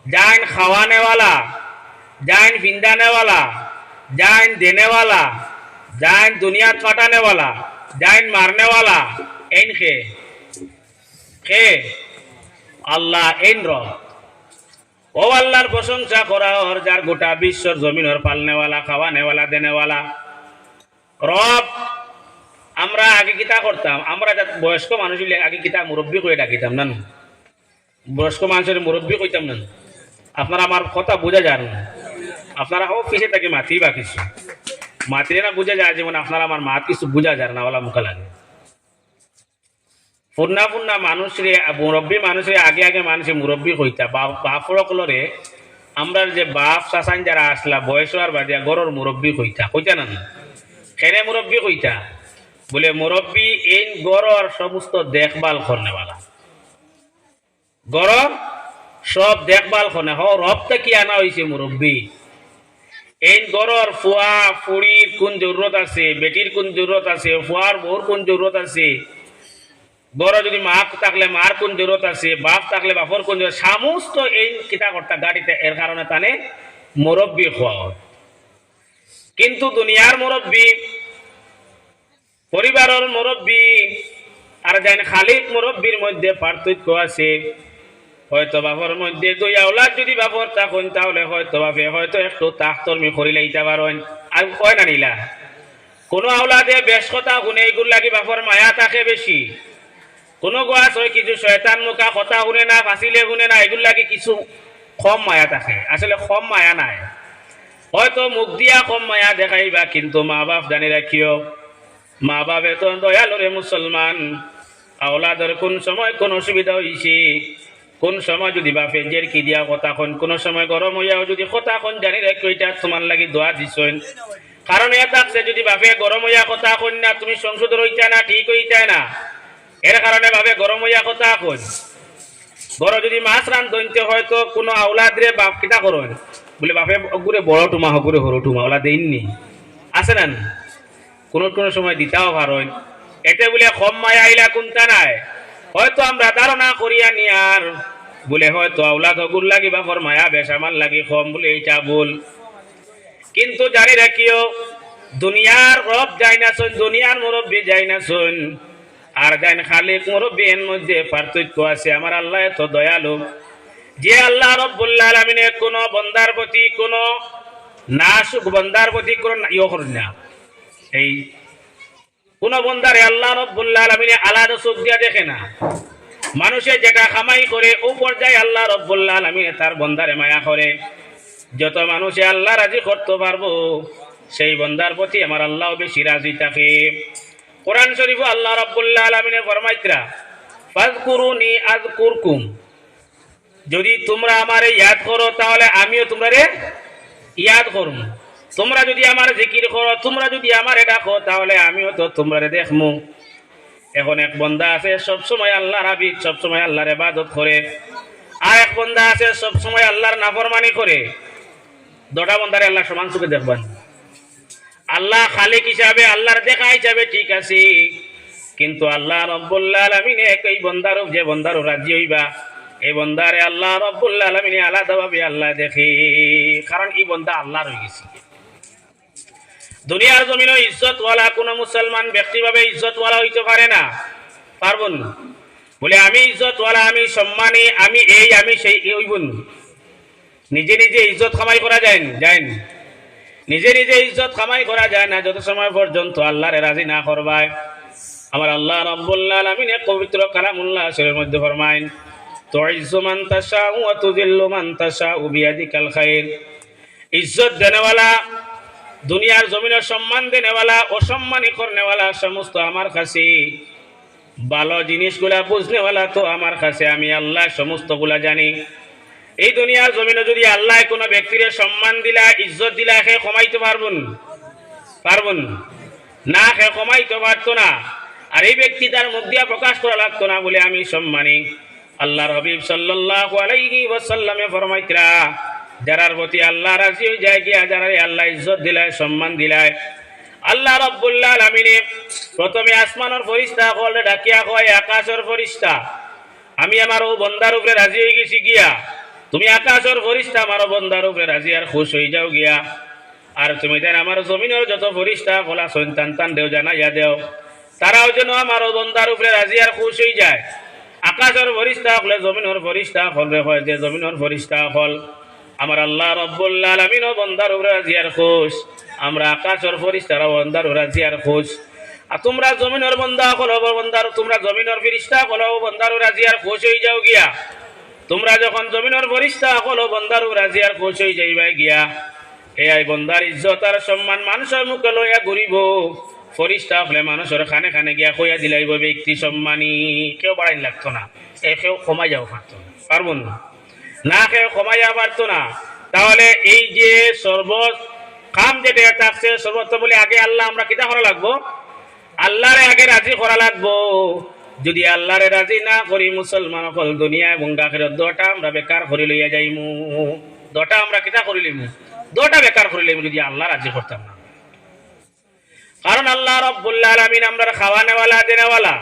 জাইন খাওয়ানেওয়ালা, জাইন বিন্দানেওয়ালা, জাইন দেনেওয়ালা, জাইন দুনিয়াত কাটানেওয়ালা, জাইন মারনেওয়ালা, এন কে আল্লাহ, এন রব। ও আল্লাহর প্রশংসা করা ওর, যার গোটা বিশ্বর জমিনের পালনেওয়ালা, খাওয়ানেওয়ালা, দেনেওয়ালা রব। আমরা আগে কিতা করতাম? আমরা বয়স্ক মানুষ আগে কিতা মুরব্বী করে ডাকিতাম না? বয়স্ক মানুষের মুরব্বী কইতাম না? আপনারা আমার কথা বোঝা যান না? আপনারা পিছিয়ে তাকে মাতি বা কিছু মাতিলে না বোঝা যায়, যেমন আপনারা আমার মাত কিছু বোঝা যায় না, ওলা মুখা লাগে। পূর্ণা মানুষরে মুরব্বী মানুষের আগে মানুষের মুরব্বী কইতা। বাপরে আমরা যে বাপ চাচান যারা আসলা বয়স আর বাদিয়া গরর মুরব্বী কইতা না? খেরে মুরব্বী কইতা বলে মুরব্বী এই গরর সমস্ত দেখভাল করনেওয়ালা, গরর সব দেখভাল করনে রবটা কি আনা হয়েছে মুরব্বী। এই গরর ফুয়া ফুড়ির কোন জরুরত আছে, বেটির কোন জরুরত আছে, ফুয়ার বউর কোন জরুরত আছে, বড় যদি মা থাকলে মার কোন জরুরত আছে, বাপ থাকলে বাপর কোন জরুরত, সমস্ত এই কিতা কর্তা গাড়িতে। এর কারণে তানে মুরব্বী খোয়া হয়। কিন্তু দুনিয়ার মুরব্বী, পরিবারের মুরব্বী আর যেন খালিক মুরব্বীর মধ্যে পার্থক্য আছে। হয়তো বাপর মধ্যে দুই আওলাদ যদি বাপর থাকুন, তাহলে হয়তো বাপে হয়তো একটু তাকতর্মি করিলাইতে পারেন। আর কয় না নিলা কোনো আওলাদে বেশ কথা শুনে এইগুলো লাগি বাপর মায়া থাকে বেশি। কোনো গোয়াস হয় কিছু শয়তান মুখা কথা শুনে না, ফাঁসিলে শুনে না, এগুলো লাগে কিছু কম মায়া থাকে। আসলে কম মায়া নাই, হয়তো মুখ দিয়া কম মায়া দেখাইবা, কিন্তু মা বাপ জানি রাখিও, মা বাপে তো দয়ালরে মুসলমান। আওলাদের কোন সময় কোন অসুবিধা হয়েছে, কোন সময় যদি বাপে জের কি দিয়া কথা কন, কোন সময় গরম হইয়াও যদি কথা কন, জানি রাখো এটা তোমার লাগি দোয়া দিছেন। কারণ এটা আছে, যদি বাপে গরম হইয়া কথা কন না, তুমি সংশোধন হইতা না, ঠিক হইতা না। এর কারণে ভাবে গরম হইয়া কথা কন। বড় যদি মাছ রান্ধতে হয়তো কোনো আওলাদরে বাপ কিতা করেন বলে বাপে অগুরে বড় টুমা হগুরে হরু টুমা ওলা দেননি, আছে না? কোনো কোনো সময় দিতাও পারেন। এতে বলে কম মায়া আইলা কোনটা নাই, হয়তো আমরা ধারণা করিয়া নিয়ার বলে হয়তো আওলাদ হগুর লাগি বাপর মায়া বেশ আমার লাগি কম বলে এইটা বল। কিন্তু জানি রাখিও, দুনিয়ার রব যাই না শোন, দুনিয়ার মুরব্বী যাই না শোন, আর যাই খালিক মুরব্বী এর মধ্যে পার্থক্য আছে। আমার আল্লাহ এত দয়ালু, যে আল্লাহ রব্বুল আলামিনের কোন বন্দার প্রতি কোন নাশুক বন্দার প্রতি কোন ইয়ে করেন না। এই কোন বন্দারে আল্লাহ রব্বুল আলামিনে আলাদা চোখ দিয়া দেখে না। মানুষে যেটা কামাই করে ও পর্যায়ে আল্লাহ রব্বুল আলামিনে তার বন্দারে মায়া করে। যত মানুষে আল্লাহ রাজি করতে পারবো, সেই বন্দার প্রতি আমার আল্লাহ বেশি রাজি থাকে। কোরআন শরীফ আল্লাহ রাব্বুল আলামিনে ফরমাইতরা, ফাযকুরুনি আযকুরকুম, যদি তোমরা আমারে ইয়াদ করো তাহলে আমিও তোমারে ইয়াদ করব। তোমরা যদি আমার জিকির করো, তোমরা যদি আমারে ডাকো, তাহলে আমিও তো তোমরা দেখমু। এখন এক বান্দা আছে সব সময় আল্লাহর আবিদ, সব সময় আল্লাহর ইবাদত করে, আর এক বান্দা আছে সব সময় আল্লাহর নাফরমানি করে। দুটা বান্দারে আল্লাহ সমান চোখে দেখবেন। আল্লাহ খালিক হিসাবে, আল্লাহর দেখা হিসাবে ঠিক আছে, কিন্তু আল্লাহ রাব্বুল আলামিন একই বন্দার, যে বন্দার রাজি হইবা, এই বন্দারে আল্লাহ রাব্বুল আলামিন আলাদাভাবে আল্লাহ দেখে। কারণ এই বন্দা আল্লাহর হয়ে গেছে। দুনিয়ার জমিনে ইজ্জতওয়ালা কোন মুসলমান ব্যক্তিভাবে ইজ্জতওয়ালা হইতে পারে না, পারবন বলে আমি ইজ্জতওয়ালা, আমি সম্মানী, আমি এই আমি সেই, হইবন। নিজে নিজে ইজ্জত কামাই করা যায় না, নিজে নিজে ইজ্জত কামাই করা যায় না যত সময় পর্যন্ত আল্লাহরে রাজি না করবায়। আমার আল্লাহ রাব্বুল আলামিন পবিত্র কালামুল্লাহ শরীফের মধ্যে ফরমায়েন, তুইজ্জু মান তাশাউ ওয়া তুযিল্লু মান তাশাউ বিয়াদিকাল খায়র। ইজ্জত দেনেওয়ালা দুনিয়ার জমিনের সম্মান দেনেওয়ালা অসম্মানী করনেওয়ালা সমস্ত আমার কাছে, ভালো জিনিসগুলা বুঝনেওয়ালা তো আমার কাছে, আমি আল্লাহ সমস্তগুলা জানি। এই দুনিয়ার জমিনে যদি আল্লাহ কোনো ব্যক্তির সম্মান দিলা, ইজ্জত দিলা, সে কমাইতে পারবন না, সে কমাইতে পারতো না। আর এই ব্যক্তি তার মুখ দিয়া প্রকাশ করা লাগতো না বলে আমি সম্মানী। আল্লাহর হাবিব সাল্লাল্লাহু আলাইহি ওয়াসাল্লামে ফরমাইতরা, যারার প্রতি আল্লাহ রাজি হয়ে যায় গিয়া, যারা আল্লাহ ইজ্জত দিলায়, সম্মান দিলায়, আল্লাহ রাব্বুল আলামিনে প্রথমে আসমানের ফেরেশতা সকলে ডাকিয়া কয়, আকাশের ফেরেশতা, আমি আমার ও বন্দার উপরে রাজি হয়ে গেছি গিয়া, তুমি আকাশের ফেরেশতা আমার বন্দার উপরে রাজি আর খুশ হয়ে যাও গিয়া। আর তুমি দেন আমার জমিনের যত ফেরেশতা গলা সন্তান দেও, জানাইয়া দেও, তারাও যেন আমার বন্দার উপরে রাজি আর খুশ হয়ে যায়। আকাশের ফেরেশতা হলে জমিনের ফেরেশতা হলে হয় যে জমিনের ফেরেশতা হল আমার আল্লাহ রাব্বুল আলামিন বন্দার উপরে রাজি আর খুশ, আমরা আকাশের ফেরেশতারা বন্দার উপরে রাজি আর খুশ। আর তোমরা জমিনের বন্দা হলো বন্দার, তোমরা জমিনের ফেরেশতা হলো বন্দার উপরে রাজি আর খুশ হয়ে যাও গিয়া। তোমরা যখন জমিনের ফেরেশতা হলো বন্দার উপরে রাজি আর খুশ হয়ে যাইবা গিয়া, এই বন্দার ইজ্জত আর সম্মান মানুষের মুখে লইয়া ঘুরিব। ফেরেশতা হলে মানুষের খানে খানে গিয়া কইয়া দিলাইব ব্যক্তি সম্মানী, কেউ বাড়াইন লাগতো না, কেউ কমাই যাও পারতো না, পারবো না, কেউ কমাইয়া পারতো না। তাহলে এই যে কাম যেটা থাকছে সর্বত্র বলে আগে আল্লাহ আমরা কিতা করা লাগবো, আল্লাহরে আগে রাজি করা লাগবো। যদি আল্লাহরে রাজি না করি মুসলমান হল দুনিয়া এবং আখিরাত দুটা আমরা বেকার করে লইয়া যাইমু, দুটা আমরা কিতা করে লইমু, দুটা বেকার করে লইমু যদি আল্লাহ রাজি করতাম না। কারণ আল্লাহ রাব্বুল আলামিন আমরা খাওয়ানেওয়ালা দেনেওয়ালা।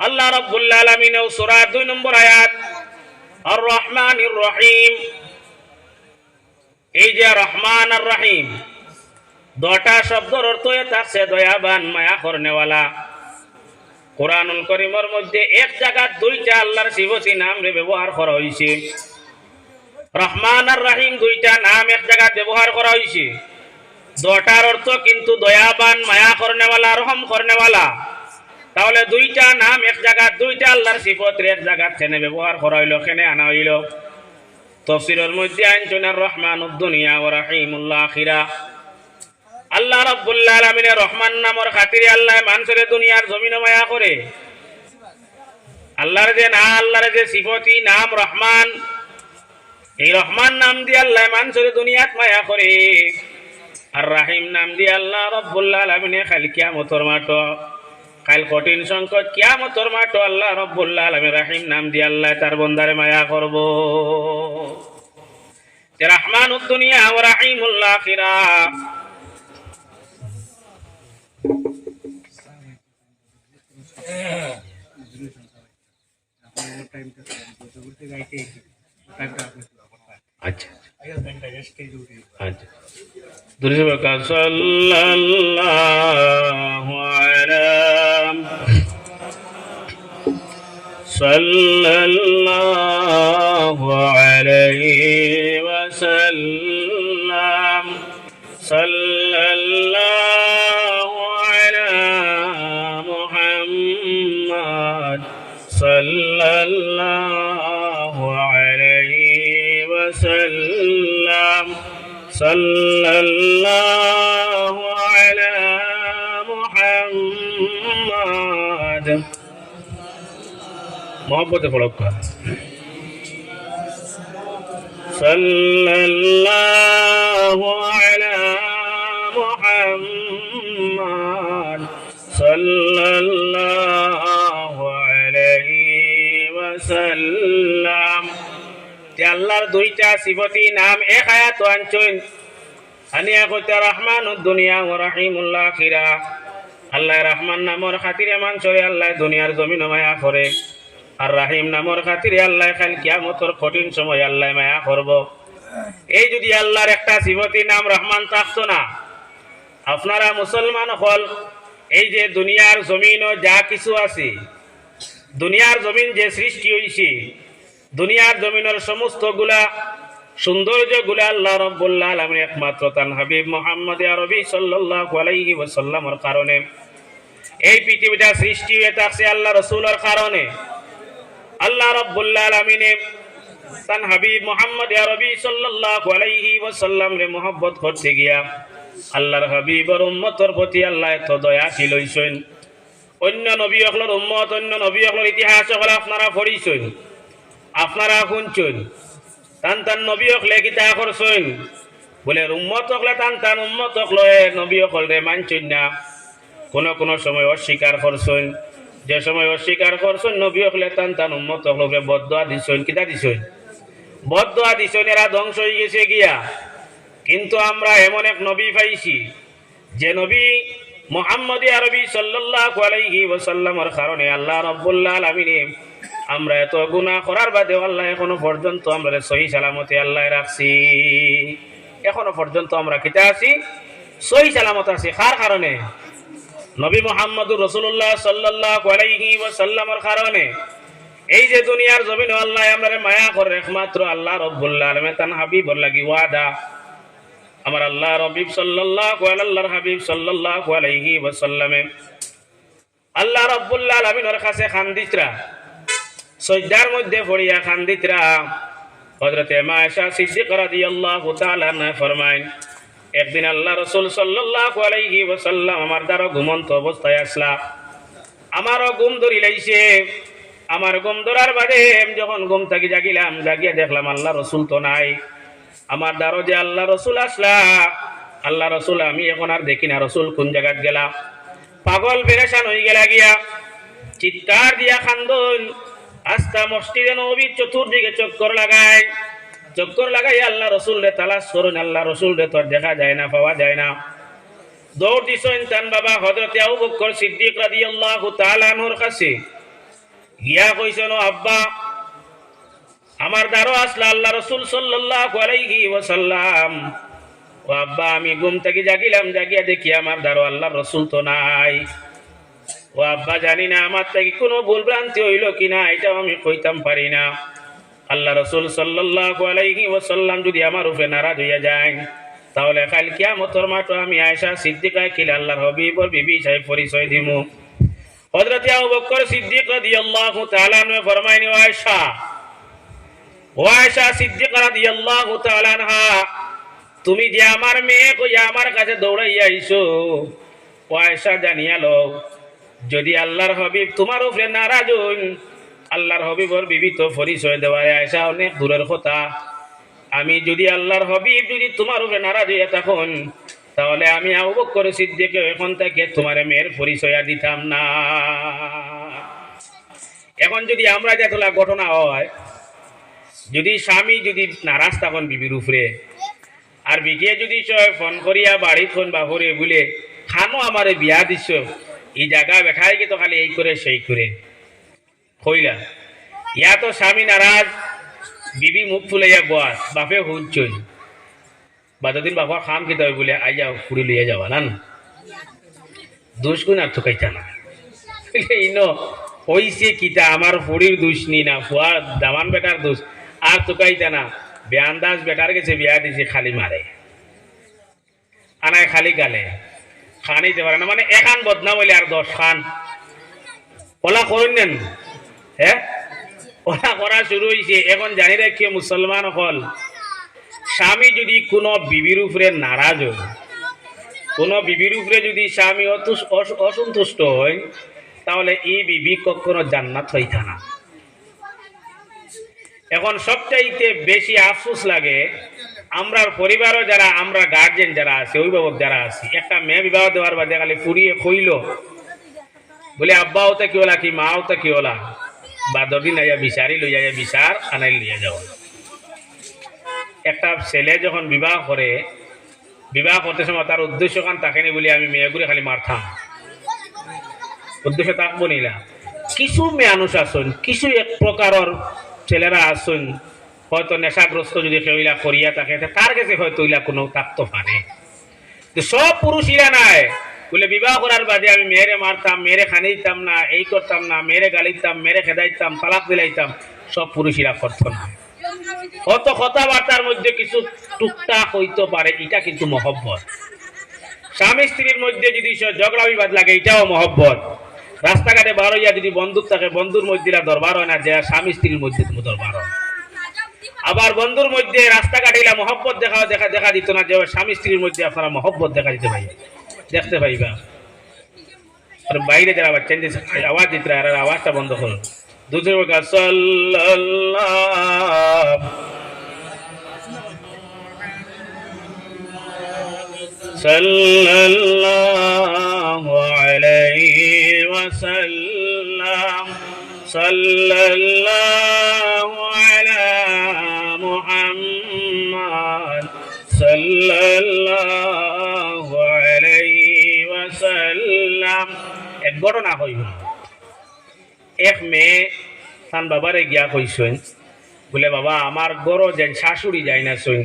আল্লাহ রাব্বুল আলামিন সূরা 2 নম্বর আয়াত আর রহমানির রহিম, এই যে রহমান আর রহিম দুটা শব্দের অর্থ থাকছে দয়াবান, মায়া করনেওয়ালা। কোরআনুল কারীমের মধ্যে এক জায়গা দুইটা আল্লাহর সিফতি নাম রে ব্যবহার করা হয়েছে। রহমান আর রহিম দুইটা নাম এক জায়গা ব্যবহার করা হয়েছে, দুটার অর্থ কিন্তু দয়াবান, মায়া করনেওয়ালা, রহম করনেওয়ালা। তাহলে দুইটা নাম এক জায়গা, দুইটা আল্লাহর সিফত এক জায়গা কেনে ব্যবহার করা হইল, কেনে আনা হইল? তাফসীরের মধ্যে আনছেন আর রহমানুদ দুনিয়া ওয়া রহিমুল আখিরা। আল্লাহ রাব্বুল আলামিনের রহমান নামের খাতিরে আল্লাহ মানুষের দুনিয়ার জমিনে মায়া করে। আল্লাহর যে সিফতি নাম রহমান, এই রহমান নাম দিয়ে আল্লাহ মানুষের দুনিয়াত মায়া করে। আর রাহিম নাম দিয়ে আল্লাহ রাব্বুল আলামিনে কাল কিয়ামতের মাঠে, কাল কঠিন সংকট কিয়ামতের মাঠে আল্লাহ রাব্বুল আলামিন রাহিম নাম দিয়ে আল্লাহ তার বান্দারে মায়া করব। যে রহমানুদ দুনিয়া ওয়া রহিমুল আখিরা। আচ্ছা আচ্ছা, দুরূদ বকা সাল্লাল্লাহু আলাইহি ওয়াসাল্লাম, সাল্লাল্লাহু আলা মুহাম্মদ, সাল্লাল্লাহু আলাইহি ওয়াসাল্লাম, সাল্লাল্লাহু আলা মুহাম্মদ। মোহাম্মতে পড়ক, সাল্লাল্লাহু আলা মুহাম্মদ, সাল্লাল্লাহু আলাইহি ওয়াসাল্লাম। আল্লাহর দুইটা সিফতি নাম এক আয়াত আনছেন, আনিয়া কইতা রহমানুদ দুনিয়া ওয়া রহিমুল আখিরা। আল্লাহ রহমান নামের খাতিরে মানুষরে আল্লাহ দুনিয়ার জমিন মায়া করে, আর রাহিম নামের খাতিরে আল্লাহ কাল কিয়ামতের কঠিন সময় আল্লাহ মায়া করব। এই যদি আল্লাহর একটা সিফতি নাম রহমান থাকতো না, আপনারা মুসলমান হল এই যে দুনিয়ার জমিন যা কিছু আছে, দুনিয়ার জমিন যে সৃষ্টি হয়েছে, দুনিয়ার জমিনের সমস্ত গুলা সৌন্দর্য গুলা আল্লাহ রাব্বুল আলামিন একমাত্র তার হাবিব মুহাম্মদ আরবি সাল্লাল্লাহু আলাইহি ওয়াসাল্লামের কারণে এই পৃথিবীটা সৃষ্টি হয়ে থাকছে। আল্লাহ রাসূলের কারণে আল্লাহ রাব্বুল আলামিন তার হাবিব মুহাম্মদ আরবি সাল্লাল্লাহু আলাইহি ওয়াসাল্লাম রে মহব্বত করতে গিয়া আল্লাহর হাবিবর উম্মতর প্রতি আল্লাহ এত দয়াশীল হইছেন। অন্য নবী হকলের উম্মত, অন্য নবী হকলের ইতিহাস হলে আপনারা পড়িছেন, আপনারা শুনছেন। টান টান নবী হকলে কিতা করছেন বলে উম্মত হকলে টান টান উম্মত হকলে নবী হকলে মানছেন না, কোন সময় অস্বীকার করছেন। যে সময় অস্বীকার করছেন নবী হকলে টান টান উম্মত হকলে বদদোয়া দিছেন। কিতা দিছেন? বদদোয়া দিছেন, এরা ধ্বংস হয়ে গেছে গিয়া। কিন্তু আমরা এমন এক নবী পাইছি যে নবী মুহাম্মদ আরবি সাল্লাল্লাহু আলাইহি ওয়াসাল্লামের কারণে আল্লাহ রাব্বুল আলামিন আমরা এত গুনাহ করার বাদে আল্লাহ এখনো পর্যন্ত আমরা সহি সালামতে আল্লাহ রাখছি। এখনো পর্যন্ত আমরা কিতা আছি? সহি সালামত আছি। কার কারণে? নবী মুহাম্মদুর রাসূলুল্লাহ সাল্লাল্লাহু আলাইহি ওয়াসাল্লামের কারণে। এই যে দুনিয়ার জমিনে আল্লাহ আমরা মায়া করে একমাত্র আল্লাহ রাব্বুল আলামিন তান হাবিবর লাগি ওয়াদা। আমার আল্লাহ হাবিব সাল্লাল্লাহু আল্লাহর হাবিব সাল্লাল্লাহু আলাইহি ওয়াসাল্লামে আল্লাহ রাব্বুল আলামিনের কাছে খান্দিতরা, সজদার মধ্যে পড়িয়া খান্দিতরা। হযরতে আয়েশা সিদ্দিকা রাদিয়াল্লাহু তাআলা আনহা ফরমায়েন, একদিন আল্লাহ রাসূল সাল্লাল্লাহু আলাইহি ওয়াসাল্লাম আমার দ্বারা ঘুমন্ত অবস্থায় আসলা। আমারও ঘুম ধরি লাইছে। আমার ঘুম ধরার বাদে যখন ঘুম থেকে জাগিলাম, জাগিয়া দেখলাম আল্লাহ রাসূল তো নাই। আমার দ্বারা যে আল্লাহ রাসূল আসলা, আল্লাহ রাসূল আমি এখন আর দেখি না। রাসূল কোন জায়গায় গেলা? পাগল পেরেশান হয়ে গেলা গিয়া চিৎকার দিয়া খান্দন। আস্তা মসজিদে নববীর চতুর্দিকে চক্কর লাগাই আল্লাহ রাসূল রে তালাশ করুন। আল্লাহ রাসূল রে তো দেখা যায় না, পাওয়া যায় না। দৌড় দিছেন তান বাবা হযরতে আবু বকর সিদ্দিক রাদিয়াল্লাহু তাআলা আনহুর কাছে গিয়া কইছেন, আব্বা আমার দ্বারা আসলা আল্লাহ রাসূল সাল্লাল্লাহু আলাইহি ওয়াসাল্লাম। ও আব্বা আমি ঘুম থেকে জাগিলাম, জাগিয়া দেখি আমার দ্বারা আল্লাহ রাসূল তো নাই। ও আব্বা জানি না আমার থেকে কোনো ভুল ভ্রান্তি হইল কিনা, এটাও আমি কইতাম পারি না। আল্লাহ রাসূল সাল্লাল্লাহু আলাইহি ওয়াসাল্লাম যদি আমার উপরে নারাজ হইয়া যায় তাহলে কাল কিয়ামতের মাঠে আমি আয়েশা সিদ্দিকা কিলা আল্লাহর হাবিবর বিবি সাহেব পরিচয় দিমু। হযরত আবু বকর সিদ্দিক রাদিয়াল্লাহু তাআলা আনহু ফরমায়নি, ও আয়েশা সিদ্দিকা রাদিয়াল্লাহু তাআলা আনহা, তুমি যে আমার মেয়ে কইয়া আমার কাছে দৌড়াইয়া আইছো, ও আয়েশা জানিয়া লও যদি আল্লাহর হাবিব তোমার উপরে নারাজ হন, আল্লাহর হাবিবর বিবি তো পরিচয় দেওয়া আয়েশা অনেক দূরের কথা। আমি যদি আল্লাহর হাবিব যদি তোমার উপরে নারাজ হইয়া থাকুন তাহলে আমি আবু বকর সিদ্দিক এখন থেকে তোমার মেয়ের পরিচয় দিতাম না। এখন যদি আমরা যেতলা ঘটনা হয়, যদি স্বামী যদি নারাজ থাকুন বিবির উপরে, আর বিকে যদি ফোন করিয়া বাড়ি ফোন বাহরে বলে খানো আমারে বিয়া দিছ, এই জায়গা বেঠাই গে তো খালি এই করে সেই করে কইলা, ইয়া তো স্বামী নারাজ, বিবি মুখ ফুলাইয়া বস, বাপে হুঁচই বাদদিন বাপর খাম খেতে হয় বলে আই যাও ফুড়ি লইয়া যাওয়া না দোষ গুণ আর থুকাইতা না। হইছে কিতা আমার ফুড়ির দোষ নি না, ফুয়ার দামান বেটার দোষ আর থুকাইতা না। বেআন্দাজ বেটার গেছে বিয়া দিছে, খালি মারে আনায় খালি গালে খানিতে পারে না। মানে এখান বদনাম হইলে আর 10 খান ওলা করুন নেন। হ্যাঁ, ওলা করা শুরু হয়েছে। এখন জানি রাখিয়ে মুসলমান হল, স্বামী যদি কোনো বিবির উপরে নারাজ হয়, কোনো বিবির উপরে যদি স্বামী অসন্তুষ্ট হয়, তাহলে এই বিবি কখনো জান্নাত হইতা না। এখন সবচাইতে বেশি আফসোস লাগে আমরার পরিবারও যারা, আমরা গার্জেন যারা আছে, অভিভাবক যারা আছে, একটা মেয়ে বিবাহ দেওয়ার বাদে খালি ফুরিয়ে কইল বলে আব্বা ওটা কি হলা, কি মা ওটা কি হলা, বা দদিন আইয়া বিচারি লইয়া বিচার আনাই লিয়া যাওয়া। একটা ছেলে যখন বিবাহ করে, বিবাহ করতে সময় তার উদ্দেশ্য কান থাকেনি বলে আমি মেয়েগুলি খালি মারতাম, উদ্দেশ্য থাকবো নিলা। কিছু মানুষ আসুন, কিছু এক প্রকারের ছেলেরা আসুন, হয়তো নেশাগ্রস্ত যদি কেউলা করিয়া থাকে তার কাছে হয়তো ইলা কোনো থাকতো পারে। সব পুরুষিরা নাই বলে বিবাহ করার বাদে আমি মেয়েরে মারতাম, মেয়েরে খানি দিতাম না, এই করতাম না, মেয়েরে গালিতাম, মেয়েরে খেদাইতাম, তালাক দিলাইতাম, সব পুরুষিরা করতো না। হয়তো কথাবার্তার মধ্যে কিছু টুকটাক হইতে পারে, এটা কিন্তু মহব্বত। স্বামী স্ত্রীর মধ্যে যদি ঝগড়া বিবাদ লাগে, এটাও মহব্বত। রাস্তাঘাটে বার হইয়া যদি বন্ধুর থাকে, বন্ধুর মধ্যে দরবার হয় না, যে স্বামী স্ত্রীর মধ্যে তুমি দরবার হয়। আবার বন্ধুর মধ্যে রাস্তাঘাটিলা মহব্বত দেখা দিত না, যে স্বামী স্ত্রীর মধ্যে আপনারা মহব্বত দেখা দিতে পাই দেখতে পাইবা। আর বাইরে যারা বাচ্চা আওয়াজ দিতে আর আওয়াজটা বন্ধ করুন। দুজনের সাল্লাল্লাহু আলাইহি ওয়াসাল্লাম সাল্লাল্লাহু আলা মুহাম্মদ সাল্লাল্লাহু আলাইহি ওয়াসাল্লাম। এক ঘটনা হইল, এক মেয়ে তার বাবারে গিয়া কইসইন বলে, বাবা আমার গরো যে শাশুড়ি যায় না সইন,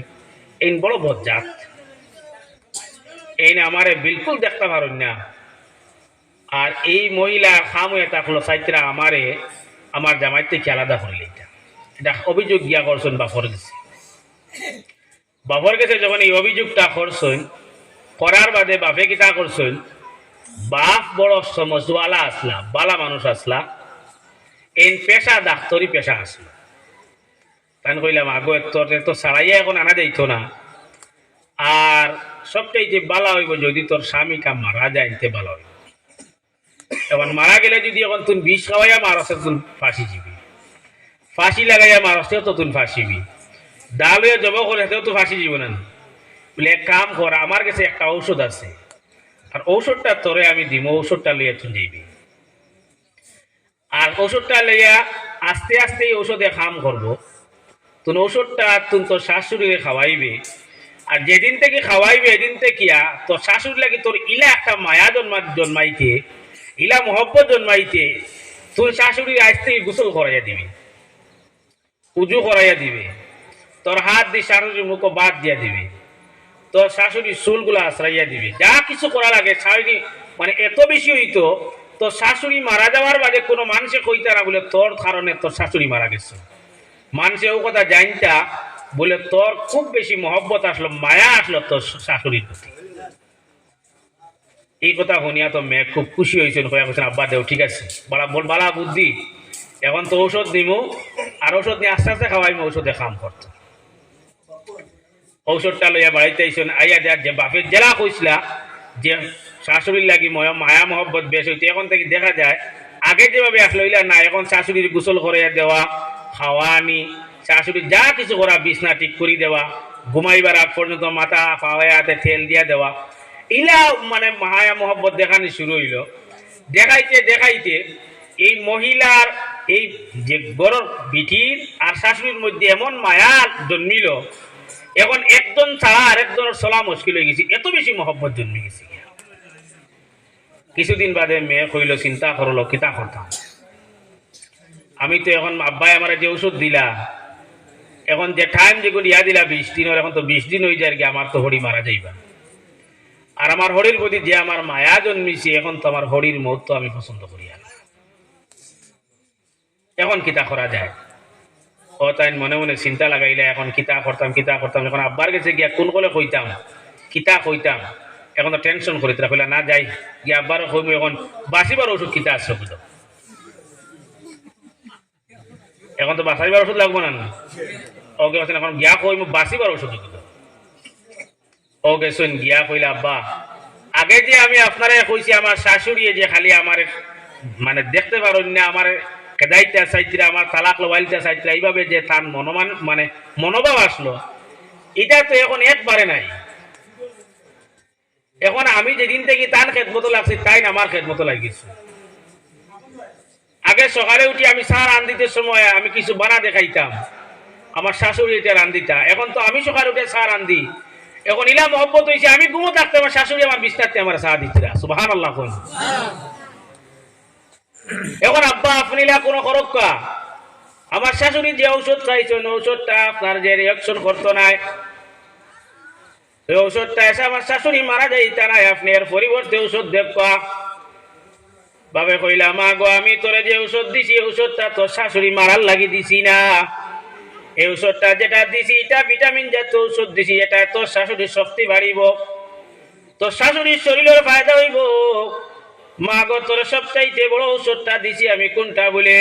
এই বড় বজ্জাত, এই না আমারে বিলকুল দেখতে পারেন না। আর এই মহিলার খাম হয়ে থাকলো সাইতরা আমারে আমার জামাইতে কি আলাদা করলে, এটা অভিযোগ গিয়া করছেন বাপর গেছে। বাপর গেছে যখন এই অভিযোগটা করছেন, করার বাদে বাপে কিতা করছেন, বাপ বড় সমজওয়ালা আসলা, বালা মানুষ আসলা, এই পেশা ডাক্তারি পেশা আসলো। তাই কইলাম আগো তো সারাইয়া এখন আনা যাইতো না, আর সবটাই যে বালা হইব যদি তোর স্বামীটা মারা যায়, তে বালা হইব। এখন মারা গেলে যদি এখন তুই বিষ খাওয়াইয়া মারছে তুই ফাঁসি যাবি, ফাঁসি লাগাইয়া মারছেও তো তুই ফাঁসিবি, ডাল হয়ে জব করে তো ফাঁসি যাব না। বলে এক কাম কর, আমার কাছে একটা ঔষধ আছে, আর ঔষধটা তোরে আমি দিব, ঔষধটা লইয়া তুই যাইবি। আর ঔষধটা লইয়া আস্তে আস্তে ঔষধে কাম করবো, তুমি ঔষধটা তুমি তোর শাশুড়িকে খাওয়াইবে। আর যেদিন থেকে খাওয়াইবে এদিন থেকে তোর শাশুড়ি লাগে তোর ইলা একটা মায়া জন্মাইতে, ইলা মহব্বত জন্মাইতে, তোর শাশুড়ি আজ থেকে গোসল করাইয়া দিবে, উজু করাইয়া দিবে, তোর হাত দিয়ে শাশুড়ির মুখ বাদ দিয়া দিবে, তোর শাশুড়ির চুলগুলা আশ্রাইয়া দিবে, যা কিছু করা লাগে শাশুড়ি মানে এত বেশি হইতো। তোর শাশুড়ি মারা যাওয়ার বাদে কোনো মানুষে কইতা না বলে তোর কারণে তোর শাশুড়ি মারা গেছে, মানুষে ও কথা জানতা বলে তোর খুব বেশি মহব্বত আসলো, মায়া আসলো তোর শাশুড়ির প্রতি। এই কথা শুনিয়া তো মেয়ে খুব খুশি হয়েছেন, আব্বা দেও ঠিক আছে, বালা বুদ্ধি, এখন তো ঔষধ নিমু, আর ঔষধ নিয়ে আস্তে আস্তে খাওয়াইমু, ঔষধে কাম করত। ঔষধটা লইয়া বাড়িতে আইসেন, আইয়া দেয়ার যে বাপের জেলা কইসলা যে শাশুড়ির লাগি মায়া মহব্বত বেশ হইতে, এখন থেকে দেখা যায় আগে যেভাবে আসলো ইলা না, এখন শাশুড়ির গোসল করাইয়া দেওয়া, খাওয়ানি, শাশুড়ি যা কিছু করা, বিছনা ঠিক করে দেওয়া, ঘুমাইবার আগ পর্যন্ত মাথা পাওয়াতে তেল দিয়া দেওয়া, ইলা মানে মায়া মহব্বত দেখানি শুরু হইল। দেখাইতে দেখাইতে এই মহিলার এই যে বড় বিটির আর শাশুড়ির মধ্যে এমন মায়া জন্মিল, এখন একজন ছাড়া আরেকজনের চলা মুশকিল হয়ে গেছে, এত বেশি মহব্বত জন্মে গেছে। কিছুদিন বাদে মেয়ে কইল, চিন্তা করলো কিতা করতাম, আমি তো এখন আব্বাই আমার যে ওষুধ দিলা, এখন যে টাইম যেগুলো ইয়া দিলা 20 দিনের, এখন তো 20 দিন হয়ে যায়, আমার তো হরি মারা যাইবা, আর আমার হরির প্রতি যে আমার মায়া জন্মিছে, এখন তো আমার হরির মত তো আমি পছন্দ করি, এখন কিতা করা যায়। ও তাই মনে মনে চিন্তা লাগাইলে, এখন কিতা করতাম, এখন আব্বার কাছে গিয়া কোন কলে কইতাম, কিতা কইতাম, এখন তো টেনশন করি, তারা কইলা না যাই গিয়া আব্বারও কইব, এখন বাঁচিবার ওষুধ কিতা আসছে বুঝো, এখন তো বাঁচাইবার ওষুধ লাগবো না, ওকে এখন গিয়া কইব বাঁচিবার ওষুধ বুঝো। ও গেছেন গিয়া কইলা, আব্বা আগে যে আমি আপনারা কইছি আমার শাশুড়ি যে খালি আমার মানে দেখতে পারেন না, আমার কেদাইতে চাইছিলা, আমার তালাক লবাইলতে চাইছিলা, এইভাবে যে তার মানে মনোভাব আসলো, এটা তো এখন একবারে নাই। এখন আমি যেদিন থেকে তার খেদমতো লাগছে, তাই আমার খেদমতো লাগিয়েছে। আগে সকালে উঠি আমি চা রান্ধিতে সময় আমি কিছু বানা দেখাইতাম, আমার শাশুড়ি এটা রান্ধিতা, এখন তো আমি সকালে উঠে চা রান্ধি, এখন ইলা মহব্বত হয়েছে, আমি ঘুমো থাকতে আমার শাশুড়ি আমার বিস্তারতে আমার চা দিচ্ছিলা, সুবহানাল্লাহ। এখন আব্বা আপনি কোনো করক্কা, আমার শাশুড়ি যে ঔষধ খাইছেন ঔষধটা আপনার যে রিয়াকশন করতো নাই, ওই ঔষধটা এসে আমার শাশুড়ি মারা যাইতা নাই, আপনি এর পরিবর্তে ঔষধ দেখবা। বাবে কইলা, মা গো আমি তোরে যে ঔষধ দিছি, ঔষধটা তোর শাশুড়ি মারার লাগি দিছি না, এই ঔষধটা যেটা দিছি এটা ভিটামিন জাতীয় ঔষধ দিছি, এটা তোর শাশুড়ির শক্তি বাড়িব, তোর শাশুড়ির শরীরের ফায়দা হইব। মা গো তোর সবচাইতে বড় ঔষধটা দিছি আমি কোনটা বলে,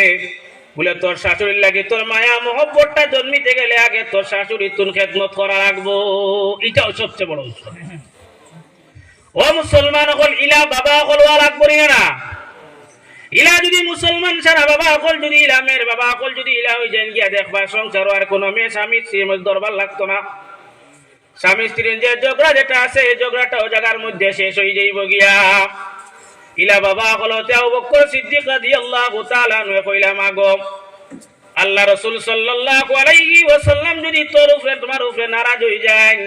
বলে তোর শাশুড়ির লাগে তোর মায়া মহব্বতটা জন্মিতে গেলে আগে তোর শাশুড়ি তুন খেদমত করা রাখবো, এটাও সবচেয়ে বড় উৎসব। ও মুসলমান হল ইলা বাবা হল ওয়া রাখবো না, ইলা যদি মুসলমান সারা বাবা হল যদি ইলামের বাবা হল যদি ইলা হয়ে যান গিয়া দেখবা সংসার আর কোনো মেয়ে স্বামী স্ত্রীর মধ্যে দরবার লাগতো না। স্বামী স্ত্রীর যে ঝগড়া যেটা আছে এই ঝগড়াটাও জায়গার মধ্যে শেষ হয়ে যাইব গিয়া। ইলা বাবা হলো আবু বকর সিদ্দিক রাদিয়াল্লাহু তাআলা আনহু কইলা মাগো আল্লাহ রাসূল সাল্লাল্লাহু আলাইহি ওয়াসাল্লাম যদি তোর উপরে তোমার উপরে নারাজ হয়ে যায়,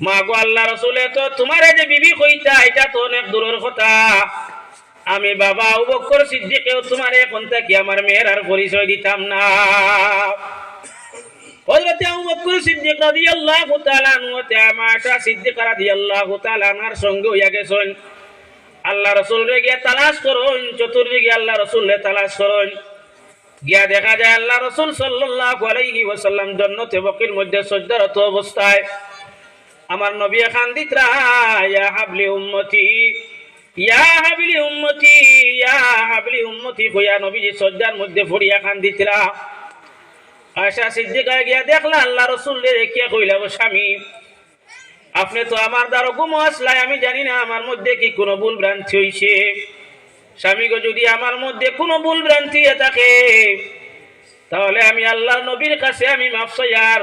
মাগো আল্লাহ রাসূলে তো তোমারে যে বিবি কইতা এটা তো অনেক দূরের কথা, আমি বাবা আবু বকর সিদ্দিকেও তোমারে এখন থেকে আমার মেয়ের আর পরিচয় দিতাম না। হযরত আবু বকর সিদ্দিক রাদিয়াল্লাহু তাআলা আনহু আয়েশা সিদ্দিকা রাদিয়াল্লাহু তাআলা আনহার সঙ্গে হইয়া গেছেন। আল্লাহ রাসূলকে গিয়া তালাশ করুন, চতুর্দিকে আল্লাহ রাসূলকে তালাশ করুন, গিয়া দেখা যায় আল্লাহ রাসূল সাল্লাল্লাহু আলাইহি ওয়াসাল্লাম জান্নাতে বকির মধ্যে সজ্জারত অবস্থায় আমার নবী খান্দিতরা ইয়া হাবলি উম্মতি ইয়া হাবলি উম্মতি ইয়া হাবলি উম্মতি কইয়া নবীজি সজ্জার মধ্যে পড়িয়া খান্দিতরা। আয়েশা সিদ্দিকা গিয়া দেখলা আল্লাহ রাসূলকে দেখিয়া কইলা ও স্বামী আপনি তো আমার দ্বারা ঘুমো আসলাই, আমি জানি না আমার মধ্যে কি কোনো ভুল ভ্রান্তি হইছে। স্বামী গো যদি আমার মধ্যে কোনো ভুল ভ্রান্তি থাকে তাহলে আমি আল্লাহর নবীর কাছে আমি মাফ চাই, আর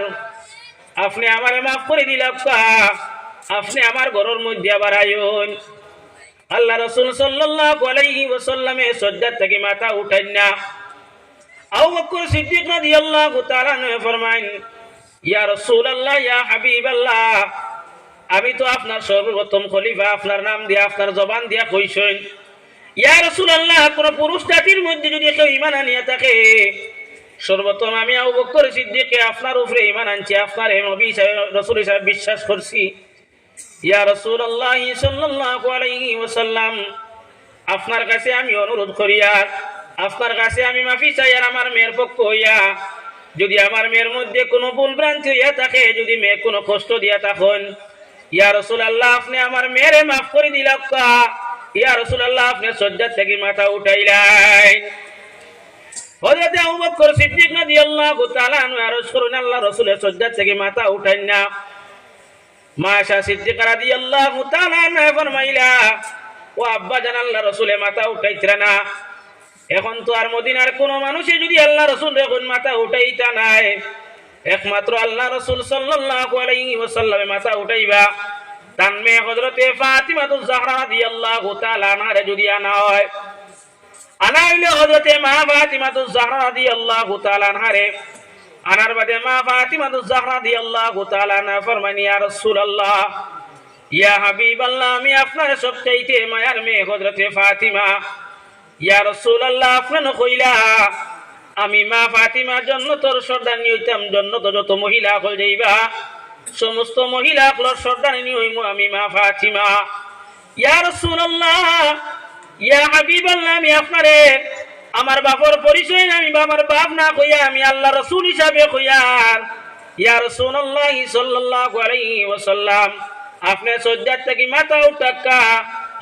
আপনি আমারে মাফ করে দিলাম, আপনি আমার ঘরের মধ্যে আবার আইন। আল্লাহ রাসূল সাল্লাল্লাহু আলাইহি ওয়াসাল্লামে সজ্জার থেকে মাথা উঠাইন না। আবু বকর সিদ্দিক রাদিয়াল্লাহু তাআলা আনহু ফরমাইন ইয়া রাসূলুল্লাহ ইয়া হাবিবাল্লাহ আমি তো আপনার সর্বপ্রথম খলিফা, আপনার নাম দিয়ে আপনার জবান দিয়া কইছেন ইয়া রাসূলুল্লাহ কোন পুরুষ জাতির মধ্যে যদি কেউ ঈমান আনিয়া থাকে সর্বপ্রথম আমি আবু বকর সিদ্দিক আপনার উপরে ঈমান আনছি, আপনার নবী রাসূল হিসেবে বিশ্বাস করছি। ইয়া রাসূলুল্লাহ সাল্লাল্লাহু আলাইহি ওয়াসাল্লাম আপনার কাছে আমি অনুরোধ করি, আর আপনার কাছে আমি মাফি চাই, আর আমার মেয়ের পক্ষ হইয়া যদি আমার মেয়ের মধ্যে কোনো ভুল ভ্রান্তি হইয়া থাকে, যদি মেয়ে কোনো কষ্ট দিয়া থাকেন ইয়া রাসূলুল্লাহ আপনি আমার মেয়েরে মাফ করে দিলাম, ইয়া রাসূলুল্লাহ আপনি সজ্জার থেকে মাথা উঠাইলেন। হযরত আবু বকর সিদ্দিক রাদিয়াল্লাহু তাআলা আনহু আরজ করেন আল্লাহ রাসূলের সজ্জার থেকে মাথা উঠাইন না। মা আয়েশা সিদ্দিকা রাদিয়াল্লাহু তাআলা আনহা ফরমাইলা ও আব্বা জান আল্লাহ রাসূলের মাথা উঠাইতরা না, এখন তো আর মদিনার কোন মানুষে যদি আল্লাহ রাসূল এখন মাথা উঠাইতা নাই, একমাত্র আল্লাহ রাসূল সাল্লাল্লাহু আলাইহি ওয়াসাল্লামে মাথা উঠাইবা। তান মেয়ে হযরতে ফাতিমাতুজ জাহরা রাদিয়াল্লাহু তাআলা আনহা যদি আনা হয়, আনা হইলে হযরতে মা ফাতিমাতুজ জাহরা রাদিয়াল্লাহু তাআলা আনহারে আনার বাদে মা ফাতিমাতুজ জাহরা রাদিয়াল্লাহু তাআলা আনহা ফরমানি ইয়া রাসূলুল্লাহ ইয়া হাবিবাল্লাহ আমি আপনার সবচাইতে মায়ার মেয়ে হযরতে ফাতিমা, ইয়া রাসূলুল্লাহ আপনি কইলা আমি মা ফাতিমার জন্য তোর সর্দারনি হইতাম, জন্য তো যত মহিলা হল যাইবা সমস্ত মহিলা হল সর্দারনি হইমু আমি মা ফাতিমা। ইয়া রাসূলুল্লাহ ইয়া হাবিবাল্লাহ আমি আপনারে আমার বাবার পরিচয় আমি আমার বাপ না কইয়া আমি আল্লাহ রাসূল হিসাবে কইয়ার ইয়া রাসূলুল্লাহ সাল্লাল্লাহু আলাইহি ওয়াসাল্লাম আপনি সজ্জার থেকে মাথা উঠাক্কা,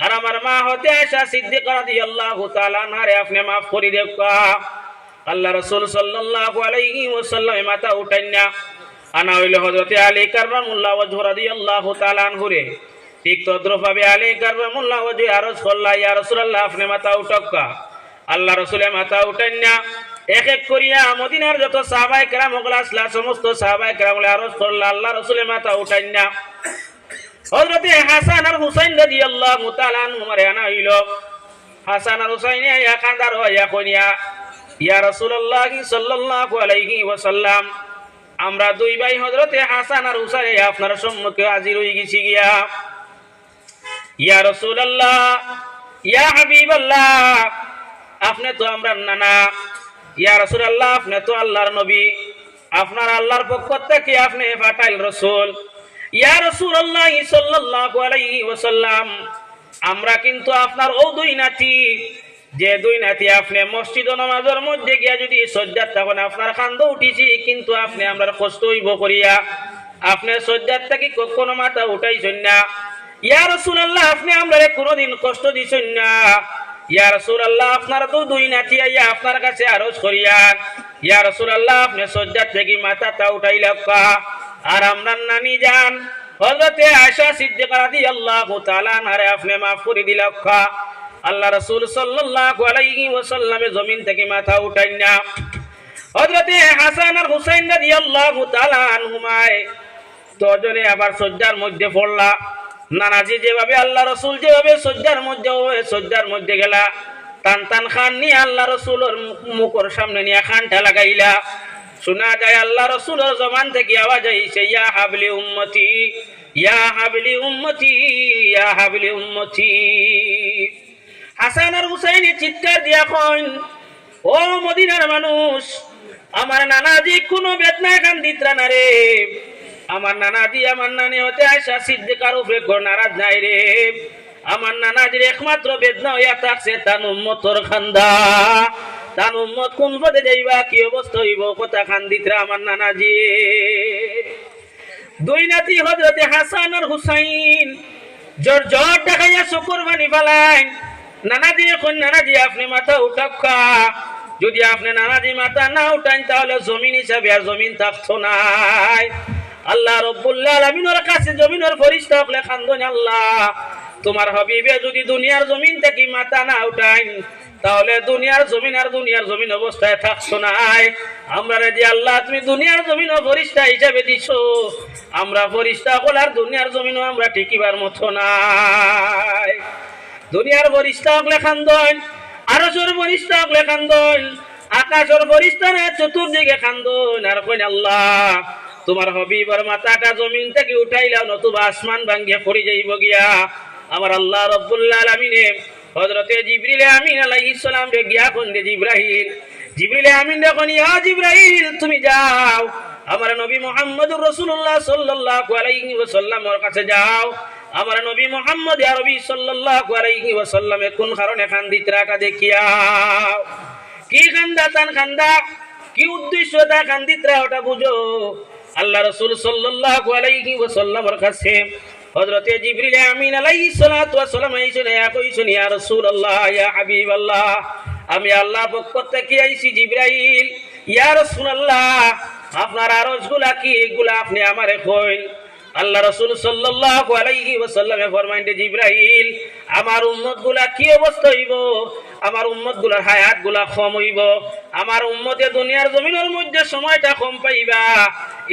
আর আমার মা হতে আয়েশা সিদ্দিকা রাদিয়াল্লাহু তাআলা আনহারে আপনি মাফ করে দেক্কা। আল্লাহ রাসূল সাল্লাল্লাহু আলাইহি ওয়াসাল্লাম মাথা উঠাইন না। আনা হইল হযরতে আলী কাররামুল্লাহ ওয়াজহু রাদিয়াল্লাহু তাআলা আনহুরে, ঠিক তদ্রুপভাবে আলী কাররামুল্লাহ ওয়াজহু আরজ করলা ইয়া রাসূলুল্লাহ আপনি মাথা উঠাক্কা। আল্লাহ রাসূলে মাথা উঠাইন না। এক এক করিয়া মদিনার যত সাহাবায়ে কেরাম ওগুলা আসলা সমস্ত সাহাবায়ে কেরাম আরজ করলা, আল্লাহ রাসূলে মাথা উঠাইন না। হযরতে হাসান আর হুসাইন রাদিয়াল্লাহু তাআলা আনহুমারে আনা হইল। হাসান আর হুসাইন ইয়া কান্দার হইয়া কইয়া ইয়া রাসূলুল্লাহ সাল্লাল্লাহু আলাইহি ওয়াসাল্লাম আমরা দুই ভাই হযরতে হাসান আর হুসাইন আপনার সম্মুখে হাজির হই গেছি গিয়া। ইয়া রাসূলুল্লাহ ইয়া হাবিবাল্লাহ আপনি তো আমরা নানা, ইয়া রাসূলুল্লাহ আপনি তো আল্লাহর নবী, আপনার আল্লাহর পক্ষ থেকে আপনি পাঠাইল রাসূল। ইয়া রাসূলুল্লাহ সাল্লাল্লাহু আলাইহি ওয়াসাল্লাম আমরা কিন্তু আপনার ও দুই নাতি, যে দুই নাতি আপনি মসজিদ ও নামাজের মধ্যে গিয়া যদি সজ্জাত তখন আপনার কান্দ উঠিছি, কিন্তু আপনি আমরা কষ্ট হইব করিয়া আপনি সজ্জাত থেকে কখনো মাথা উঠাইছেন না। ইয়া রাসূলুল্লাহ আপনি আমরা কোনোদিন কষ্ট দিছেন না, ইয়া রাসূলুল্লাহ আপনার তো দুই নাতি আইয়া আপনার কাছে আরজ করিয়ান, ইয়া রাসূলুল্লাহ আপনি সজ্জা থেকে মাথাটা উঠাইলা কা। আর আমরা নানি যান হযরতে আয়েশা সিদ্দিকা রাদিয়াল্লাহু তাআলা আনহারে আপনি মাফ করে দিলা কা। আল্লাহ রাসূল সাল্লাল্লাহু আলাইহি ওয়াসাল্লামে জমিন থেকে মাথা উঠাইন না। হযরতে হাসান আর হুসাইন রাদিয়াল্লাহু তাআলা আনহুমায় দুজনে আবার সজ্জার মধ্যে পড়লা। নানাজি যেভাবে আল্লাহ রাসূল যেভাবে সজ্জার মধ্যে গেলা, টান টান খান নিয়ে আল্লাহ রাসূলের মুখের সামনে নিয়ে খানটা লাগাইলা। শোনা যায় আল্লাহ রাসূলের জবান থেকে আওয়াজ আইছে, ইয়া হাবলি উম্মতি, ইয়া হাবলি উম্মতি, ইয়া হাবলি উম্মতি। হাসান আর হুসাইন চিৎকার দিয়া কইন, ও মদিনার মানুষ, আমার নানাজি কোনো বেদনা কান্দিত্রা না রে। আমার নানাজি আমার নানি হতে আয়েশা সিদ্দিকার উপরে নারাজ নাই রে। আমার নানাজির একমাত্র বেদনা হইয়া থাকছে তার উম্মতর খান্দা। তার উম্মত কোন পদে যাইবা, কি অবস্থা হইব, কথা কান্দিত্রা আমার নানাজি। দুই নাতি হযরতে হাসান আর হুসাইন জোর জোর দেখাইয়া চকুর পানি ফালাইন। নানাজি এখন নানাজি আপনি মাথা উঠাক্কা। যদি আপনি নানাজি মাথা না উঠান তাহলে জমিন হিসাবে আর জমিন থাকতো নাই। আল্লাহ রাব্বুল আলামিনের কাছে জমিনের ফেরেশতা হলে খান্দন, আল্লাহ তোমার হাবিবে যদি দুনিয়ার জমিন থেকে মাথা না উঠাইন তাহলে দুনিয়ার জমিন আর দুনিয়ার জমিন অবস্থায় থাকতো নাই। আমরা যে আল্লাহ তুমি দুনিয়ার জমিন ও ফেরেশতা হিসাবে দিছো, আমরা ফেরেশতা হল আর দুনিয়ার জমিনও আমরা টিকিবার মতো নাই। দুনিয়ার ফেরেশতা হলে খান্দন, আরশের ফেরেশতা হলে খান্দন, আকাশের ফেরেশতা না চতুর্দিকে খান্দন আর কইন, আল্লাহ তোমার হাবিবের মাথাটা জমিন থেকে উঠাইলাও, নতুবা আসমান ভাঙ্গিয়া পড়ে যাইব গিয়া। আমার আল্লাহ রাব্বুল আলামিনে হযরতে জিবরিল আমিন আলাইহিস সালাম রে গিয়া কোন দে জিবরিল আমিন দেখুন, ইয়া জিবরাইল তুমি যাও আমার নবী মুহাম্মদুর রাসূলুল্লাহ সাল্লাল্লাহু আলাইহি ওয়াসাল্লামের কাছে যাও। আমার নবী মুহাম্মদ আরবি সাল্লাল্লাহু আলাইহি ওয়াসাল্লামে কোন কারণে কান্দিত্রাটা দেখিয়াও। কি কান্দা তান কান্দা, কি উদ্দেশ্য তা কান্দিত্রা ওটা বুঝো। আল্লাহ রাসূল সাল্লাল্লাহু আলাইহি ওয়াসাল্লামের কাছে হযরতে জিবরিল আমিন আলাইহিস সালাতু ওয়াস সালাম আইছেন, কইছেন, ইয়া রাসূলুল্লাহ, ইয়া হাবিবাল্লাহ, আমি আল্লাহর পক্ষ থেকে আইছি জিবরাইল। ইয়া রাসূলুল্লাহ আপনার আরজগুলা কি, এগুলা আপনি আমারে কইন। আল্লাহ রাসূল সাল্লাল্লাহু আলাইহি ওয়াসাল্লামে ফরমাইন, জিবরাইল আমার উম্মতগুলা কি অবস্থা হইব, আমার উম্মতগুলার হায়াতগুলা কম হইব, আমার উম্মতে দুনিয়ার জমিনের মধ্যে সময়টা কম পাইবা,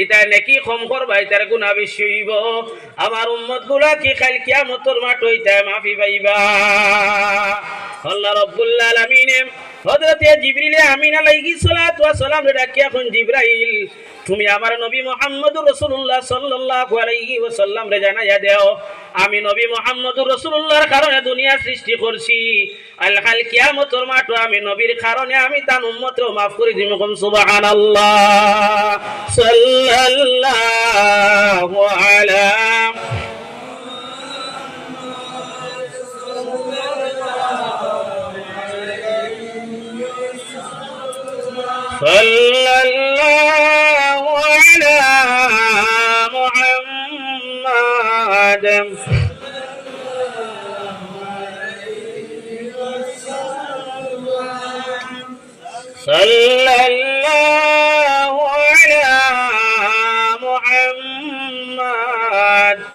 এটা নেকি কম করবা, এটার গুনাহ বেশি হইব। আমার উম্মতগুলা কি কাল কিয়ামতের মাঠ হইতে মাফি পাইবা। আল্লাহ রাব্বুল আলামিন হযরতে জিবরিল আমিন আলাইহিস সালাতু ওয়াস সালাম রে ডাকিয়া কোন, জিবরাইল তুমি আমার নবী মুহাম্মদুর রাসূলুল্লাহ সাল্লাল্লাহু আলাইহি ওয়াসাল্লাম রে জানাইয়া দাও, আমি নবী মুহাম্মদুর রাসূলুল্লাহর কারণে দুনিয়া সৃষ্টি করছি, আল কাল কিয়ামতের মাঠ আমি নবীর কারণে আমি তার উম্মতরে মাফ করে দিব। সুবহানাল্লাহ, সাল্লাল্লাহু আলা সাল্লাল্লাহু আলা মুহাম্মাদ সাল্লাল্লাহু